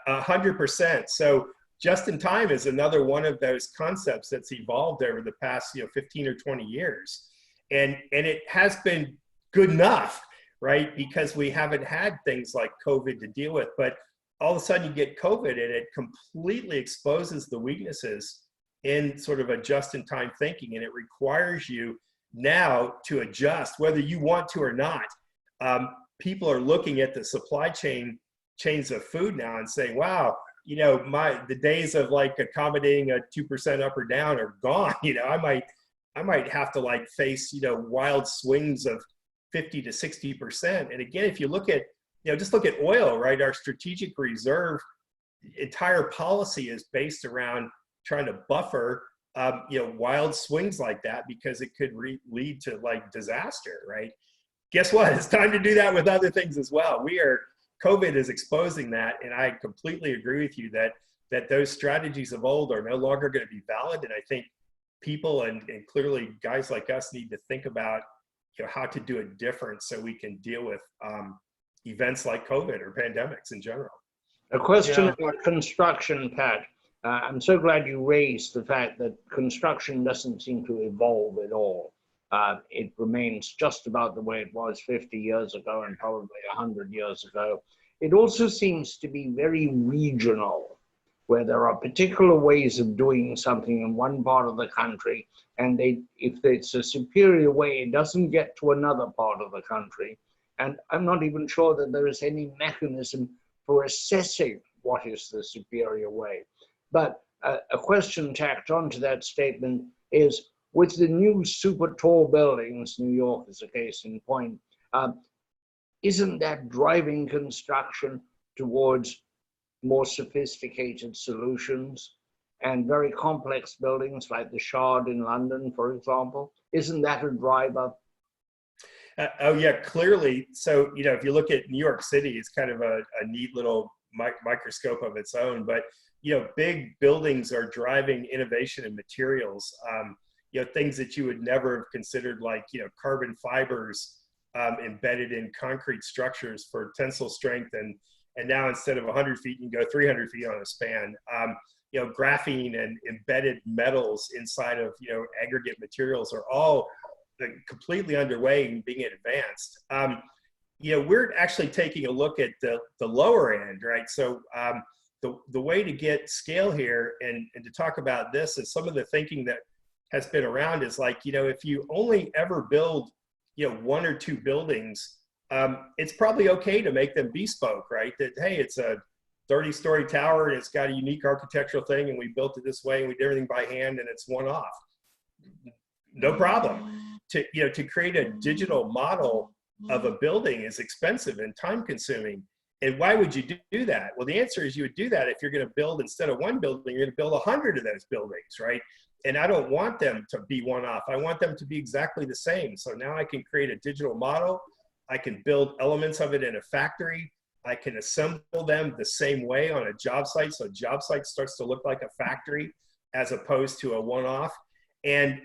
100%. So just in time is another one of those concepts that's evolved over the past 15 or 20 years. And it has been good enough, right? Because we haven't had things like COVID to deal with. But all of a sudden you get COVID and it completely exposes the weaknesses in sort of a just-in-time thinking, and it requires you now to adjust, whether you want to or not. People are looking at the supply chains of food now and saying, wow, the days of like accommodating a 2% up or down are gone. I might have to face, wild swings of 50 to 60%. And again, if you look at, just look at oil, right? Our strategic reserve entire policy is based around trying to buffer, wild swings like that, because it could lead to disaster, right? Guess what? It's time to do that with other things as well. COVID is exposing that, and I completely agree with you that those strategies of old are no longer going to be valid. And I think people and clearly guys like us need to think about how to do it different so we can deal with events like COVID or pandemics in general. A question about construction, Pat. I'm so glad you raised the fact that construction doesn't seem to evolve at all. It remains just about the way it was 50 years ago and probably 100 years ago. It also seems to be very regional, where there are particular ways of doing something in one part of the country, and if it's a superior way, it doesn't get to another part of the country. And I'm not even sure that there is any mechanism for assessing what is the superior way. But a question tacked onto that statement is, with the new super tall buildings, New York is a case in point, isn't that driving construction towards more sophisticated solutions and very complex buildings like the Shard in London, for example? Isn't that a driver? Oh yeah, clearly. So, if you look at New York City, it's kind of a neat little microscope of its own, but, big buildings are driving innovation in materials. Things that you would never have considered, like, carbon fibers embedded in concrete structures for tensile strength. And now instead of 100 feet, you can go 300 feet on a span. Graphene and embedded metals inside of, aggregate materials are all completely underway and being advanced. We're actually taking a look at the lower end, right? So the way to get scale here and to talk about this is some of the thinking that has been around is if you only ever build, one or two buildings, it's probably okay to make them bespoke, right? That, hey, it's a 30-story tower and it's got a unique architectural thing and we built it this way and we did everything by hand and it's one off. No problem. To create a digital model of a building is expensive and time consuming. And why would you do that? Well, the answer is you would do that if you're going to build, instead of one building, you're going to build 100 of those buildings, right? And I don't want them to be one-off. I want them to be exactly the same. So now I can create a digital model. I can build elements of it in a factory. I can assemble them the same way on a job site. So a job site starts to look like a factory as opposed to a one-off. And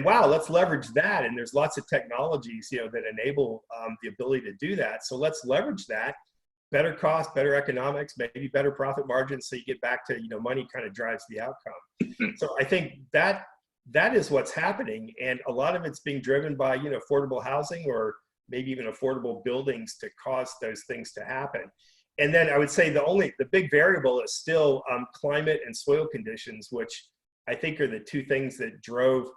wow, let's leverage that. And there's lots of technologies, that enable the ability to do that. So let's leverage that. Better cost, better economics, maybe better profit margins. So you get back to, money kind of drives the outcome. So I think that is what's happening. And a lot of it's being driven by, affordable housing, or maybe even affordable buildings to cause those things to happen. And then I would say the big variable is still climate and soil conditions, which I think are the two things that drove,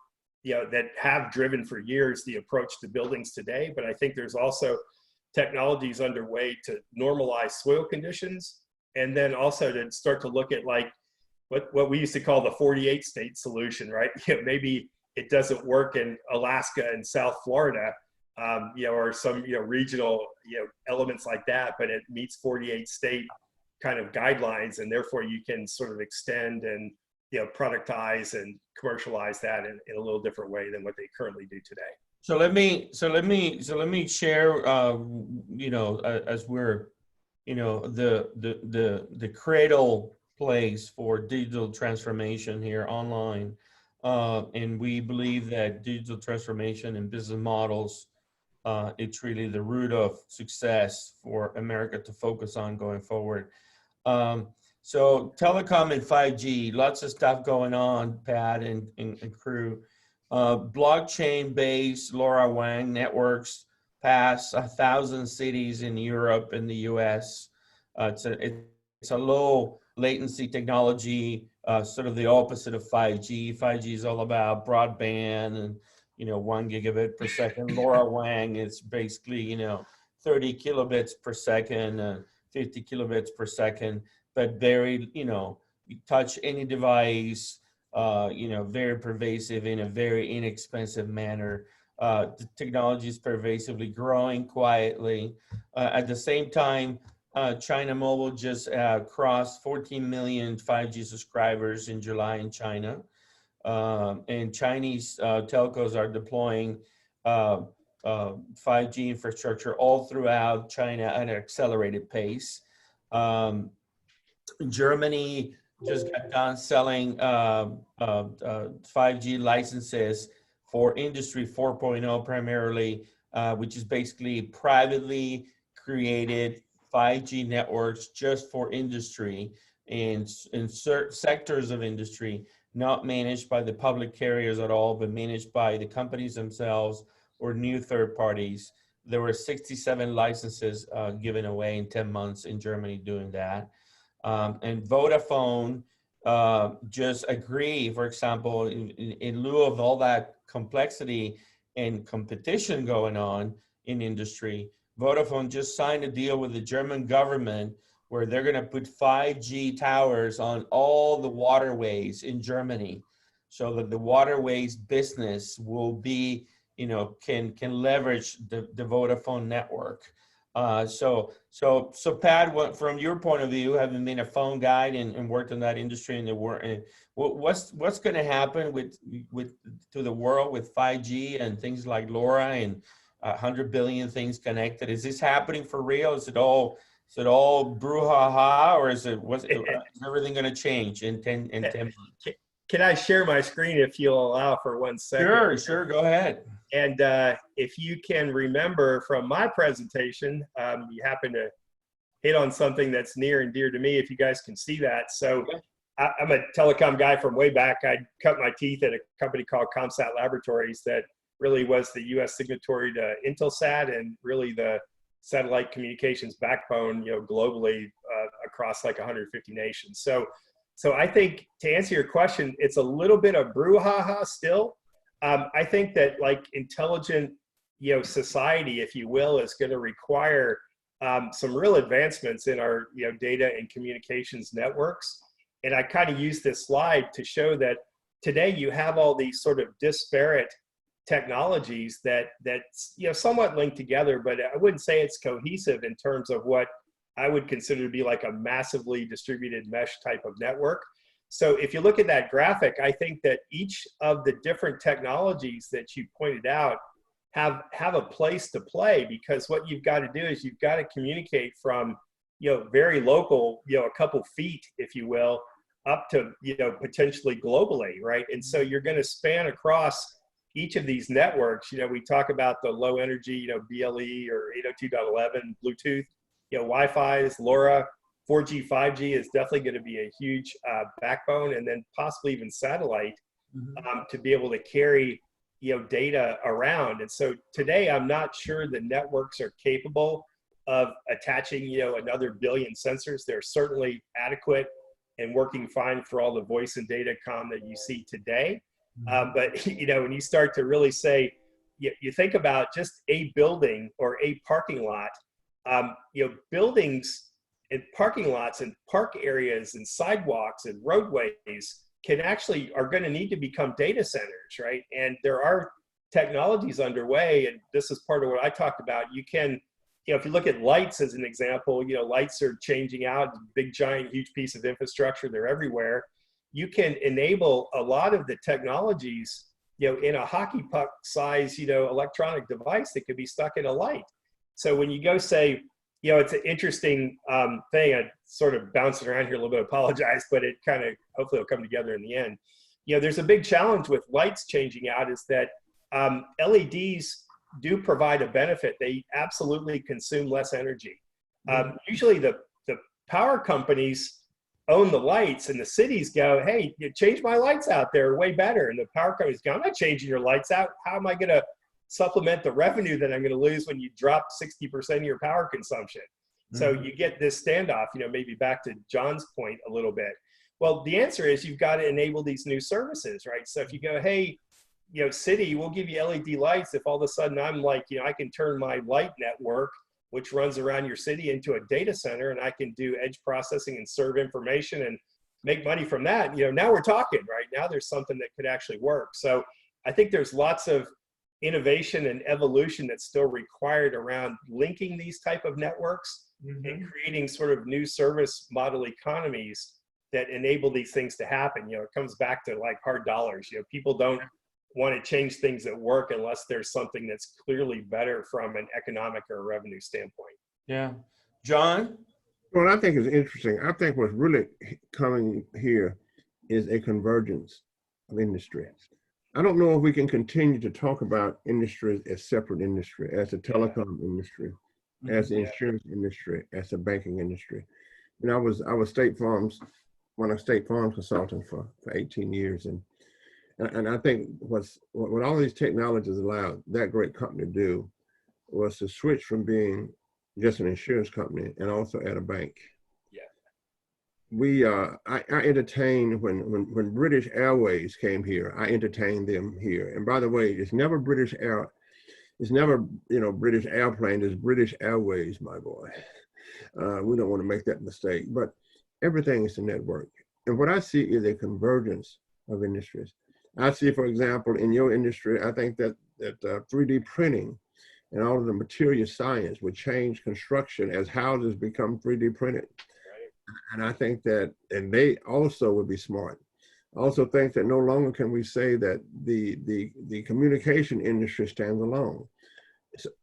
that have driven for years the approach to buildings today. But I think there's also technologies underway to normalize soil conditions, and then also to start to look at like what we used to call the 48 state solution, right? Maybe it doesn't work in Alaska and South Florida, or some regional elements like that, but it meets 48 state kind of guidelines, and therefore you can sort of extend and productize and commercialize that in a little different way than what they currently do today. So let me share, as we're, the cradle place for digital transformation here online. And we believe that digital transformation and business models, it's really the root of success for America to focus on going forward. So telecom and 5G, lots of stuff going on, Pat and crew. Blockchain-based LoRaWAN networks pass 1,000 cities in Europe and the US. It's a low latency technology, sort of the opposite of 5G. 5G is all about broadband and 1 gigabit per second. LoRaWAN is basically 30 kilobits per second and 50 kilobits per second, but very you touch any device. Very pervasive in a very inexpensive manner. The technology is pervasively growing quietly. At the same time, China Mobile just crossed 14 million 5G subscribers in July in China. And Chinese telcos are deploying 5G infrastructure all throughout China at an accelerated pace. Germany just got done selling 5G licenses for Industry 4.0 primarily, which is basically privately created 5G networks just for industry and in certain sectors of industry, not managed by the public carriers at all, but managed by the companies themselves or new third parties. There were 67 licenses given away in 10 months in Germany doing that. And Vodafone just agree, for example, in lieu of all that complexity and competition going on in industry, Vodafone just signed a deal with the German government where they're going to put 5G towers on all the waterways in Germany, so that the waterways business will be, can leverage the Vodafone network. So Pat, from your point of view, having been a phone guide and worked in that industry, what's going to happen to the world with 5G and things like LoRa and 100 billion things connected? Is this happening for real? Is it all brouhaha, or is everything going to change in 10 months? Can I share my screen if you'll allow for 1 second? Sure, go ahead. And if you can remember from my presentation, you happen to hit on something that's near and dear to me, if you guys can see that. So I'm a telecom guy from way back. I cut my teeth at a company called ComSat Laboratories that really was the US signatory to Intelsat and really the satellite communications backbone, globally across like 150 nations. So I think, to answer your question, it's a little bit of brouhaha still. I think that like intelligent, society, if you will, is going to require some real advancements in our, data and communications networks. And I kind of use this slide to show that today you have all these sort of disparate technologies that somewhat linked together, but I wouldn't say it's cohesive in terms of what I would consider to be like a massively distributed mesh type of network. So if you look at that graphic, I think that each of the different technologies that you pointed out have a place to play, because what you've got to do is you've got to communicate from, very local, a couple feet, if you will, up to, potentially globally, right? And so you're going to span across each of these networks. We talk about the low energy, BLE or 802.11, Bluetooth, Wi-Fi's, LoRa, 4G, 5G is definitely going to be a huge backbone, and then possibly even satellite to be able to carry, data around. And so today, I'm not sure the networks are capable of attaching, another billion sensors. They're certainly adequate and working fine for all the voice and data comm that you see today. But, when you start to really say, you think about just a building or a parking lot, buildings and parking lots and park areas and sidewalks and roadways are going to need to become data centers, right? And there are technologies underway, and this is part of what I talked about. You can, if you look at lights as an example, lights are changing out, big, giant, huge piece of infrastructure, they're everywhere. You can enable a lot of the technologies, in a hockey puck size, electronic device that could be stuck in a light. So when you go say, it's an interesting thing, I sort of bouncing around here a little bit, apologize, but it kind of, hopefully it'll come together in the end. There's a big challenge with lights changing out is that LEDs do provide a benefit. They absolutely consume less energy. Usually the power companies own the lights, and the cities go, hey, you change my lights out, they're way better. And the power companies go, I'm not changing your lights out. How am I going to supplement the revenue that I'm going to lose when you drop 60% of your power consumption? So you get this standoff, maybe back to John's point a little bit. Well, the answer is you've got to enable these new services, right? So if you go, hey, city, we'll give you LED lights. If all of a sudden I'm like, I can turn my light network, which runs around your city, into a data center, and I can do edge processing and serve information and make money from that. Now we're talking, right? Now there's something that could actually work. So I think there's lots of innovation and evolution that's still required around linking these type of networks and creating sort of new service model economies that enable these things to happen. It comes back to like hard dollars. People don't want to change things that work unless there's something that's clearly better from an economic or revenue standpoint. Yeah. John? What I think is interesting, I think what's really coming here is a convergence of industry. I don't know if we can continue to talk about industries as separate industry, as the telecom industry, as the insurance industry, as the banking industry. I was State Farm's consultant for 18 years, and I think what all these technologies allowed that great company to do was to switch from being just an insurance company and also at a bank. I entertained when British Airways came here. I entertained them here. And by the way, it's never British Airplane. It's British Airways, my boy. We don't want to make that mistake. But everything is a network. And what I see is a convergence of industries. I see, for example, in your industry, I think that 3D printing and all of the material science would change construction as houses become 3D printed. And I think that, and they also would be smart. I also think that no longer can we say that the communication industry stands alone.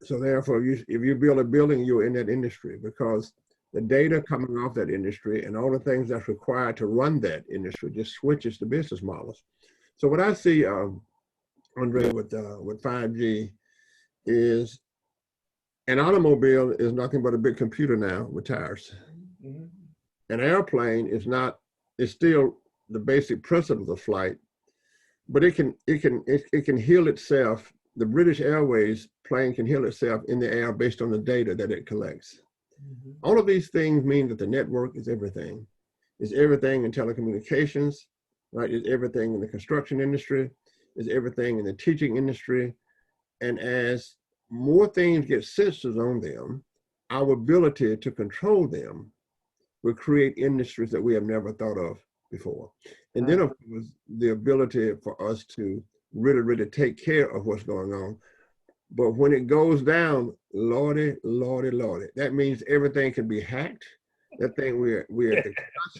So therefore, if you build a building, you're in that industry, because the data coming off that industry and all the things that's required to run that industry just switches the business models. So what I see, Andre, with 5G is an automobile is nothing but a big computer now with tires. An airplane is still the basic principles of flight, but it can heal itself. The British Airways plane can heal itself in the air based on the data that it collects. All of these things mean that the network is everything. It's everything in telecommunications, right? It's everything in the construction industry. It's everything in the teaching industry. And as more things get sensors on them, our ability to control them will create industries that we have never thought of before. And then, of course, the ability for us to really take care of what's going on. But when it goes down, lordy, lordy, lordy, that means everything can be hacked. That thing we're at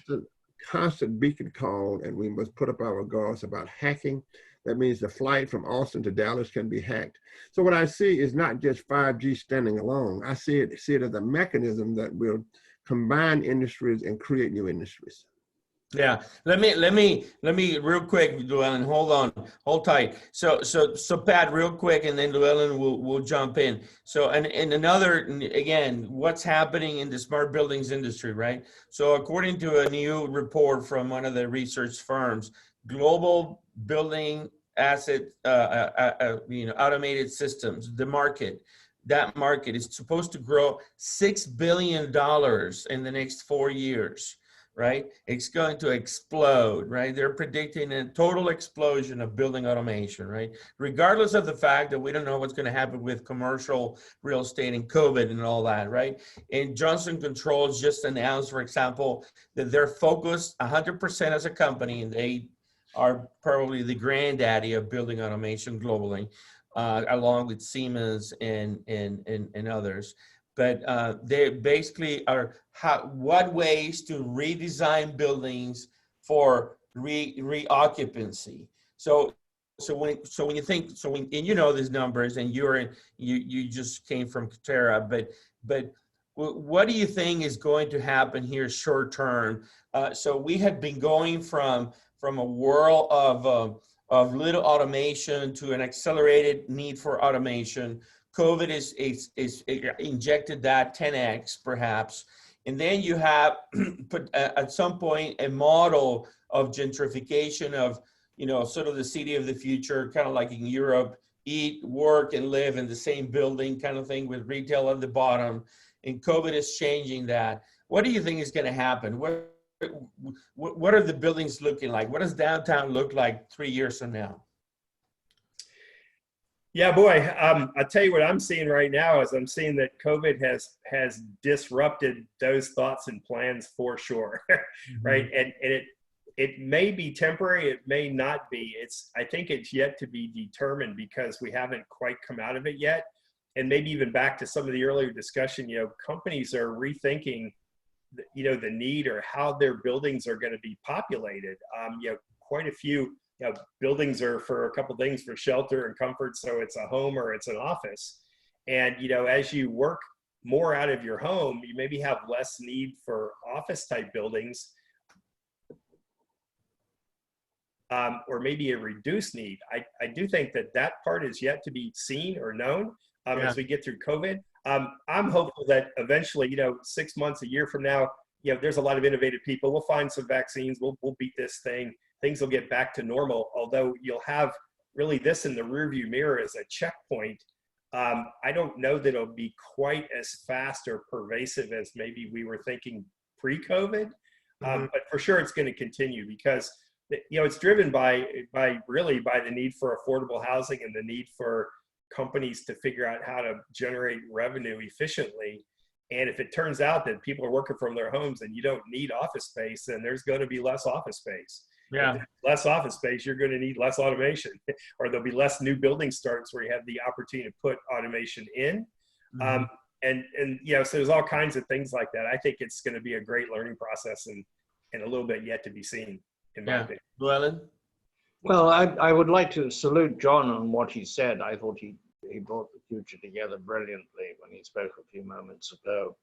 the constant beacon call, and we must put up our guards about hacking. That means the flight from Austin to Dallas can be hacked. So what I see is not just 5G standing alone. I see it as a mechanism that will combine industries and create new industries. Yeah, let me real quick, Llewelyn, hold tight. So Pat, real quick, and then Llewelyn will jump in. So and another, again, what's happening in the smart buildings industry, right? So according to a new report from one of the research firms, global building asset, automated systems, that market is supposed to grow $6 billion in the next 4 years. Right? It's going to explode, right? They're predicting a total explosion of building automation, right? Regardless of the fact that we don't know what's going to happen with commercial real estate and COVID and all that, right? And Johnson Controls just announced, for example, that they're focused 100% as a company, and they are probably the granddaddy of building automation globally, along with Siemens and others. But they basically are what ways to redesign buildings for reoccupancy. So when you think, and you know these numbers, and you just came from Terra, but what do you think is going to happen here short term? So we had been going from a world of little automation to an accelerated need for automation. COVID is injected that 10x perhaps, and then you have put at some point a model of gentrification of sort of the city of the future, kind of like in Europe, eat, work, and live in the same building kind of thing with retail at the bottom, and COVID is changing that. What do you think is going to happen? What are the buildings looking like? What does downtown look like 3 years from now? Yeah, boy, I'll tell you what I'm seeing right now is I'm seeing that COVID has disrupted those thoughts and plans for sure, right? And it may be temporary, it may not be. I think it's yet to be determined because we haven't quite come out of it yet. And maybe even back to some of the earlier discussion, companies are rethinking, the need or how their buildings are going to be populated. Quite a few. Buildings are for a couple things, for shelter and comfort, so it's a home or it's an office. And as you work more out of your home, you maybe have less need for office type buildings, or maybe a reduced need. I do think that part is yet to be seen or known as we get through COVID. I'm hopeful that eventually, 6 months, a year from now, there's a lot of innovative people. We'll find some vaccines. We'll beat this thing. Things will get back to normal, although you'll have really this in the rearview mirror as a checkpoint. I don't know that it'll be quite as fast or pervasive as maybe we were thinking pre-COVID, but for sure it's going to continue because it's driven by the need for affordable housing and the need for companies to figure out how to generate revenue efficiently. And if it turns out that people are working from their homes and you don't need office space, then there's going to be less office space. Yeah. Less office space, you're going to need less automation, or there'll be less new building starts where you have the opportunity to put automation in. So there's all kinds of things like that. I think it's going to be a great learning process and a little bit yet to be seen, in my opinion. Llewelyn? Well, I would like to salute John on what he said. I thought he brought the future together brilliantly when he spoke a few moments ago.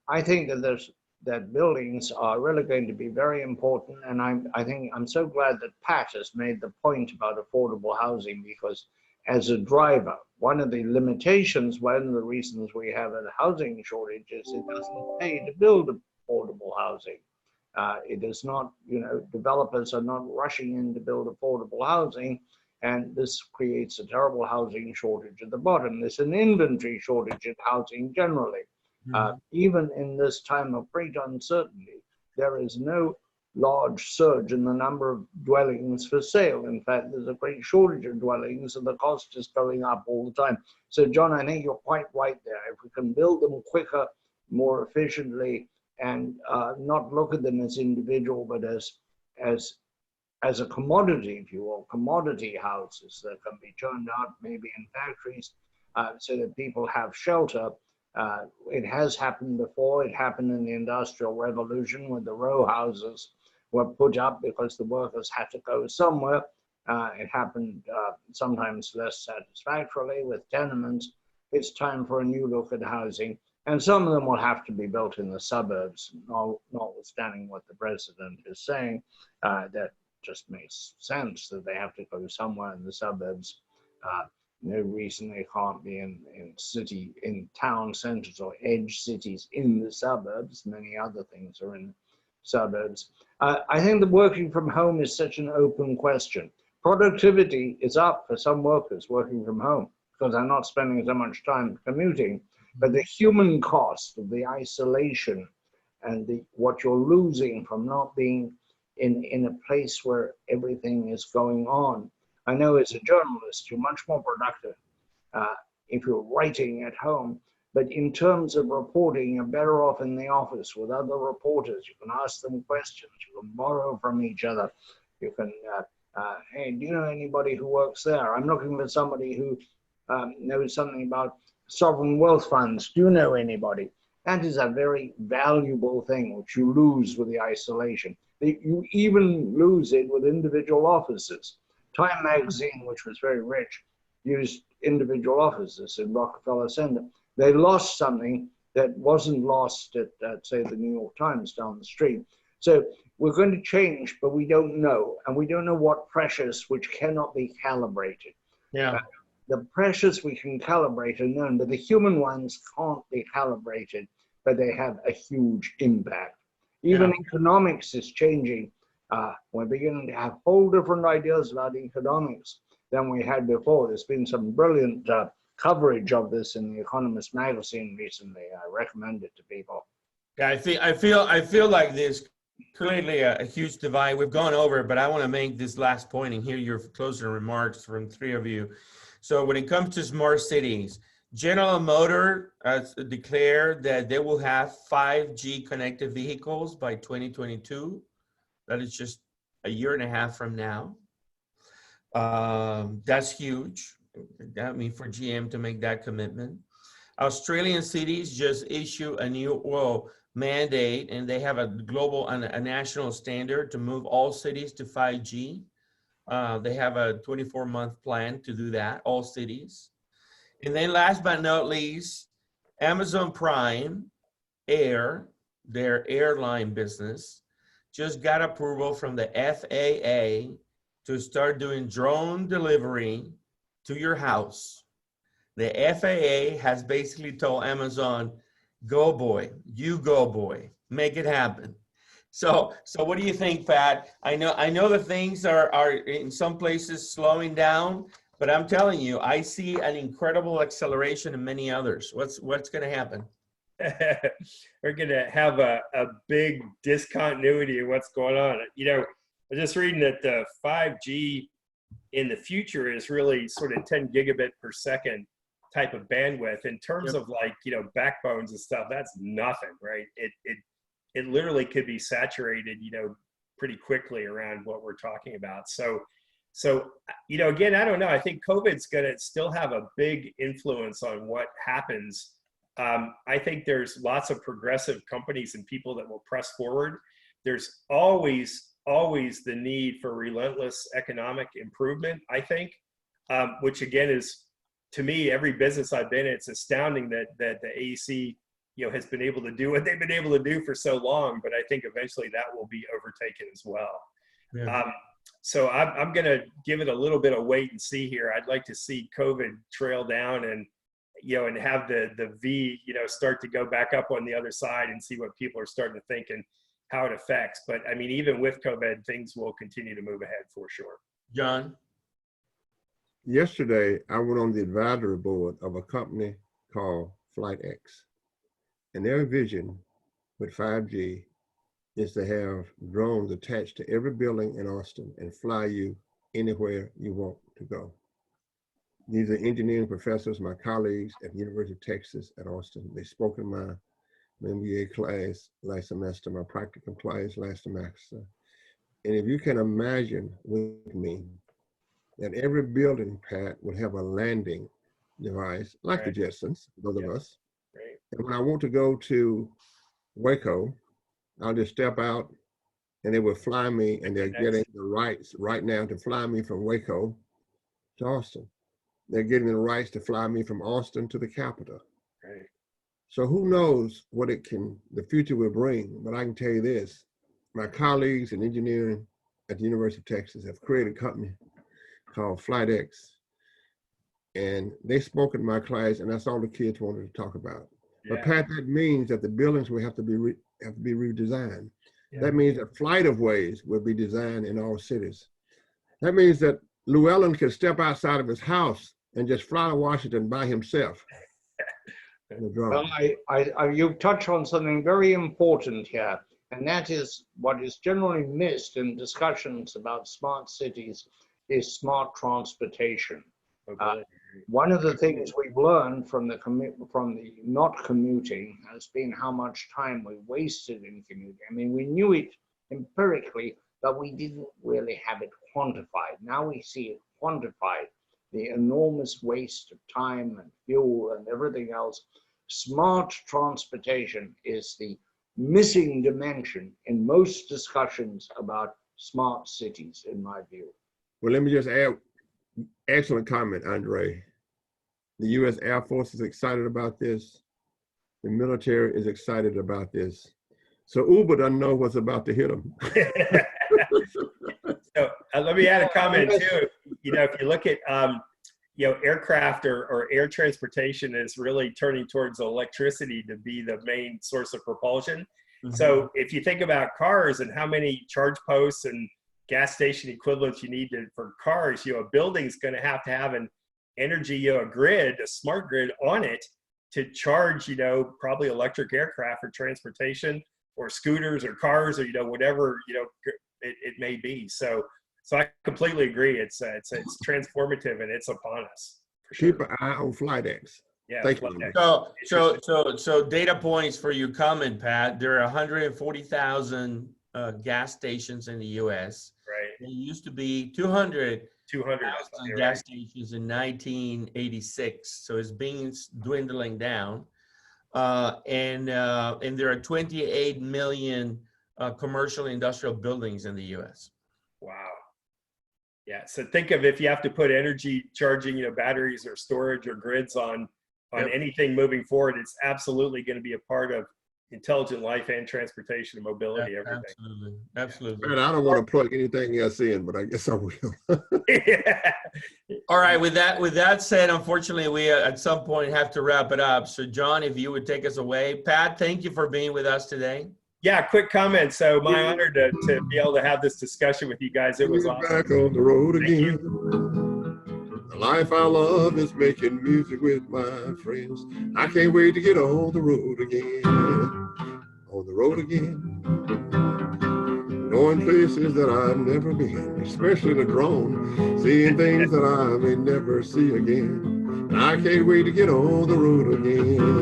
I think that buildings are really going to be very important, and I think I'm so glad that Pat has made the point about affordable housing, because as a driver, one of the limitations, one of the reasons we have a housing shortage is it doesn't pay to build affordable housing. It is not, developers are not rushing in to build affordable housing, and this creates a terrible housing shortage at the bottom. There's an inventory shortage in housing generally. Even in this time of great uncertainty, there is no large surge in the number of dwellings for sale. In fact, there's a great shortage of dwellings and the cost is going up all the time. So John, I think you're quite right there. If we can build them quicker, more efficiently, and not look at them as individual, but as a commodity, if you will, commodity houses that can be turned out maybe in factories, so that people have shelter. It has happened before. It happened in the Industrial Revolution when the row houses were put up because the workers had to go somewhere. It happened sometimes less satisfactorily with tenements. It's time for a new look at housing. And some of them will have to be built in the suburbs, notwithstanding what the president is saying. That just makes sense that they have to go somewhere in the suburbs. No reason they can't be in town centers or edge cities in the suburbs. Many other things are in suburbs. I think that working from home is such an open question. Productivity is up for some workers working from home because they're not spending so much time commuting. But the human cost of the isolation and what you're losing from not being in a place where everything is going on. I know as a journalist, you're much more productive if you're writing at home. But in terms of reporting, you're better off in the office with other reporters. You can ask them questions. You can borrow from each other. You can, hey, do you know anybody who works there? I'm looking for somebody who knows something about sovereign wealth funds. Do you know anybody? That is a very valuable thing which you lose with the isolation. You even lose it with individual offices. Time magazine, which was very rich, used individual offices in Rockefeller Center. They lost something that wasn't lost at say, the New York Times down the street. So we're going to change, but we don't know. And we don't know what pressures which cannot be calibrated. Yeah. The pressures we can calibrate are known, but the human ones can't be calibrated, but they have a huge impact. Even economics is changing. We're beginning to have whole different ideas about economics than we had before. There's been some brilliant coverage of this in the Economist magazine recently. I recommend it to people. Yeah, I feel like there's clearly a huge divide. We've gone over, but I want to make this last point and hear your closing remarks from three of you. So when it comes to smart cities, General Motors declared that they will have 5G connected vehicles by 2022. That is just a year and a half from now. That's huge. I mean, for GM to make that commitment. Australian cities just issue a new mandate, and they have a global, a national standard to move all cities to 5G. They have a 24-month plan to do that, all cities. And then last but not least, Amazon Prime Air, their airline business, just got approval from the FAA to start doing drone delivery to your house. The FAA has basically told Amazon, go boy, you go boy, make it happen. So what do you think, Pat? I know that things are in some places slowing down, but I'm telling you, I see an incredible acceleration in many others. What's going to happen? We're going to have a big discontinuity of what's going on. You know, I'm just reading that the 5G in the future is really sort of 10 gigabit per second type of bandwidth. In terms of like, you know, backbones and stuff, that's nothing, right? It literally could be saturated, you know, pretty quickly around what we're talking about. So, you know, again, I don't know. I think COVID's going to still have a big influence on what happens. I think there's lots of progressive companies and people that will press forward. There's always the need for relentless economic improvement, I think, which again is, to me, every business I've been in, it's astounding that the AEC, you know, has been able to do what they've been able to do for so long. But I think eventually that will be overtaken as well. Yeah. So I'm going to give it a little bit of wait and see here. I'd like to see COVID trail down and, you know, and have the V, you know, start to go back up on the other side and see what people are starting to think and how it affects. But I mean, even with COVID, things will continue to move ahead for sure. John? Yesterday, I went on the advisory board of a company called FlightX. And their vision with 5G is to have drones attached to every building in Austin and fly you anywhere you want to go. These are engineering professors, my colleagues at the University of Texas at Austin. They spoke in my MBA class last semester, my practicum class last semester. And if you can imagine with me that every building, Pat, would have a landing device, like the Right. Jetsons, both of us. Right. And when I want to go to Waco, I'll just step out and they will fly me, and they're Nice. getting the rights right now to fly me from Waco to Austin. They're getting the rights to fly me from Austin to the Capitol. Right. So who knows what the future will bring, but I can tell you this, my colleagues in engineering at the University of Texas have created a company called FlightX, and they spoke in my class, and that's all the kids wanted to talk about. Yeah. But Pat, that means that the buildings will have to be redesigned. Yeah. That means that flight of ways will be designed in all cities. That means that Llewelyn can step outside of his house and just fly to Washington by himself. Well, you've touched on something very important here, and that is what is generally missed in discussions about smart cities is smart transportation. Okay. One of the things we've learned from the not commuting has been how much time we wasted in commuting. I mean, we knew it empirically, but we didn't really have it quantified. Now we see it quantified, the enormous waste of time and fuel and everything else. Smart transportation is the missing dimension in most discussions about smart cities, in my view. Well, let me just add, excellent comment, Andre. The U.S. Air Force is excited about this. The military is excited about this. So Uber doesn't know what's about to hit them. So let me add a comment too. You know, if you look at, you know, aircraft or air transportation is really turning towards electricity to be the main source of propulsion. Mm-hmm. So if you think about cars and how many charge posts and gas station equivalents you need for cars, you know, a building's going to have an energy, you know, a grid, a smart grid on it to charge, you know, probably electric aircraft or transportation or scooters or cars or, you know, whatever, you know, it may be. So I completely agree. It's transformative and it's upon us. Keep an eye on FlightX. Yeah. Thank you. So data points for your comment, Pat. There are 140,000 gas stations in the U.S. Right. There used to be 200,000 gas stations in 1986. So it's been dwindling down, and there are 28 million commercial industrial buildings in the U.S. Wow. Yeah. So think of if you have to put energy charging, you know, batteries or storage or grids on anything moving forward, it's absolutely going to be a part of intelligent life and transportation and mobility, everything. Absolutely. And I don't want to plug anything else in, but I guess I will. Yeah. All right. With that said, unfortunately, we at some point have to wrap it up. So John, if you would take us away. Pat, thank you for being with us today. Yeah, quick comment. So my honor to be able to have this discussion with you guys. It was awesome. Back on the road again. The life I love is making music with my friends. I can't wait to get on the road again. On the road again. Going places that I've never been, especially the drone, seeing things that I may never see again. I can't wait to get on the road again.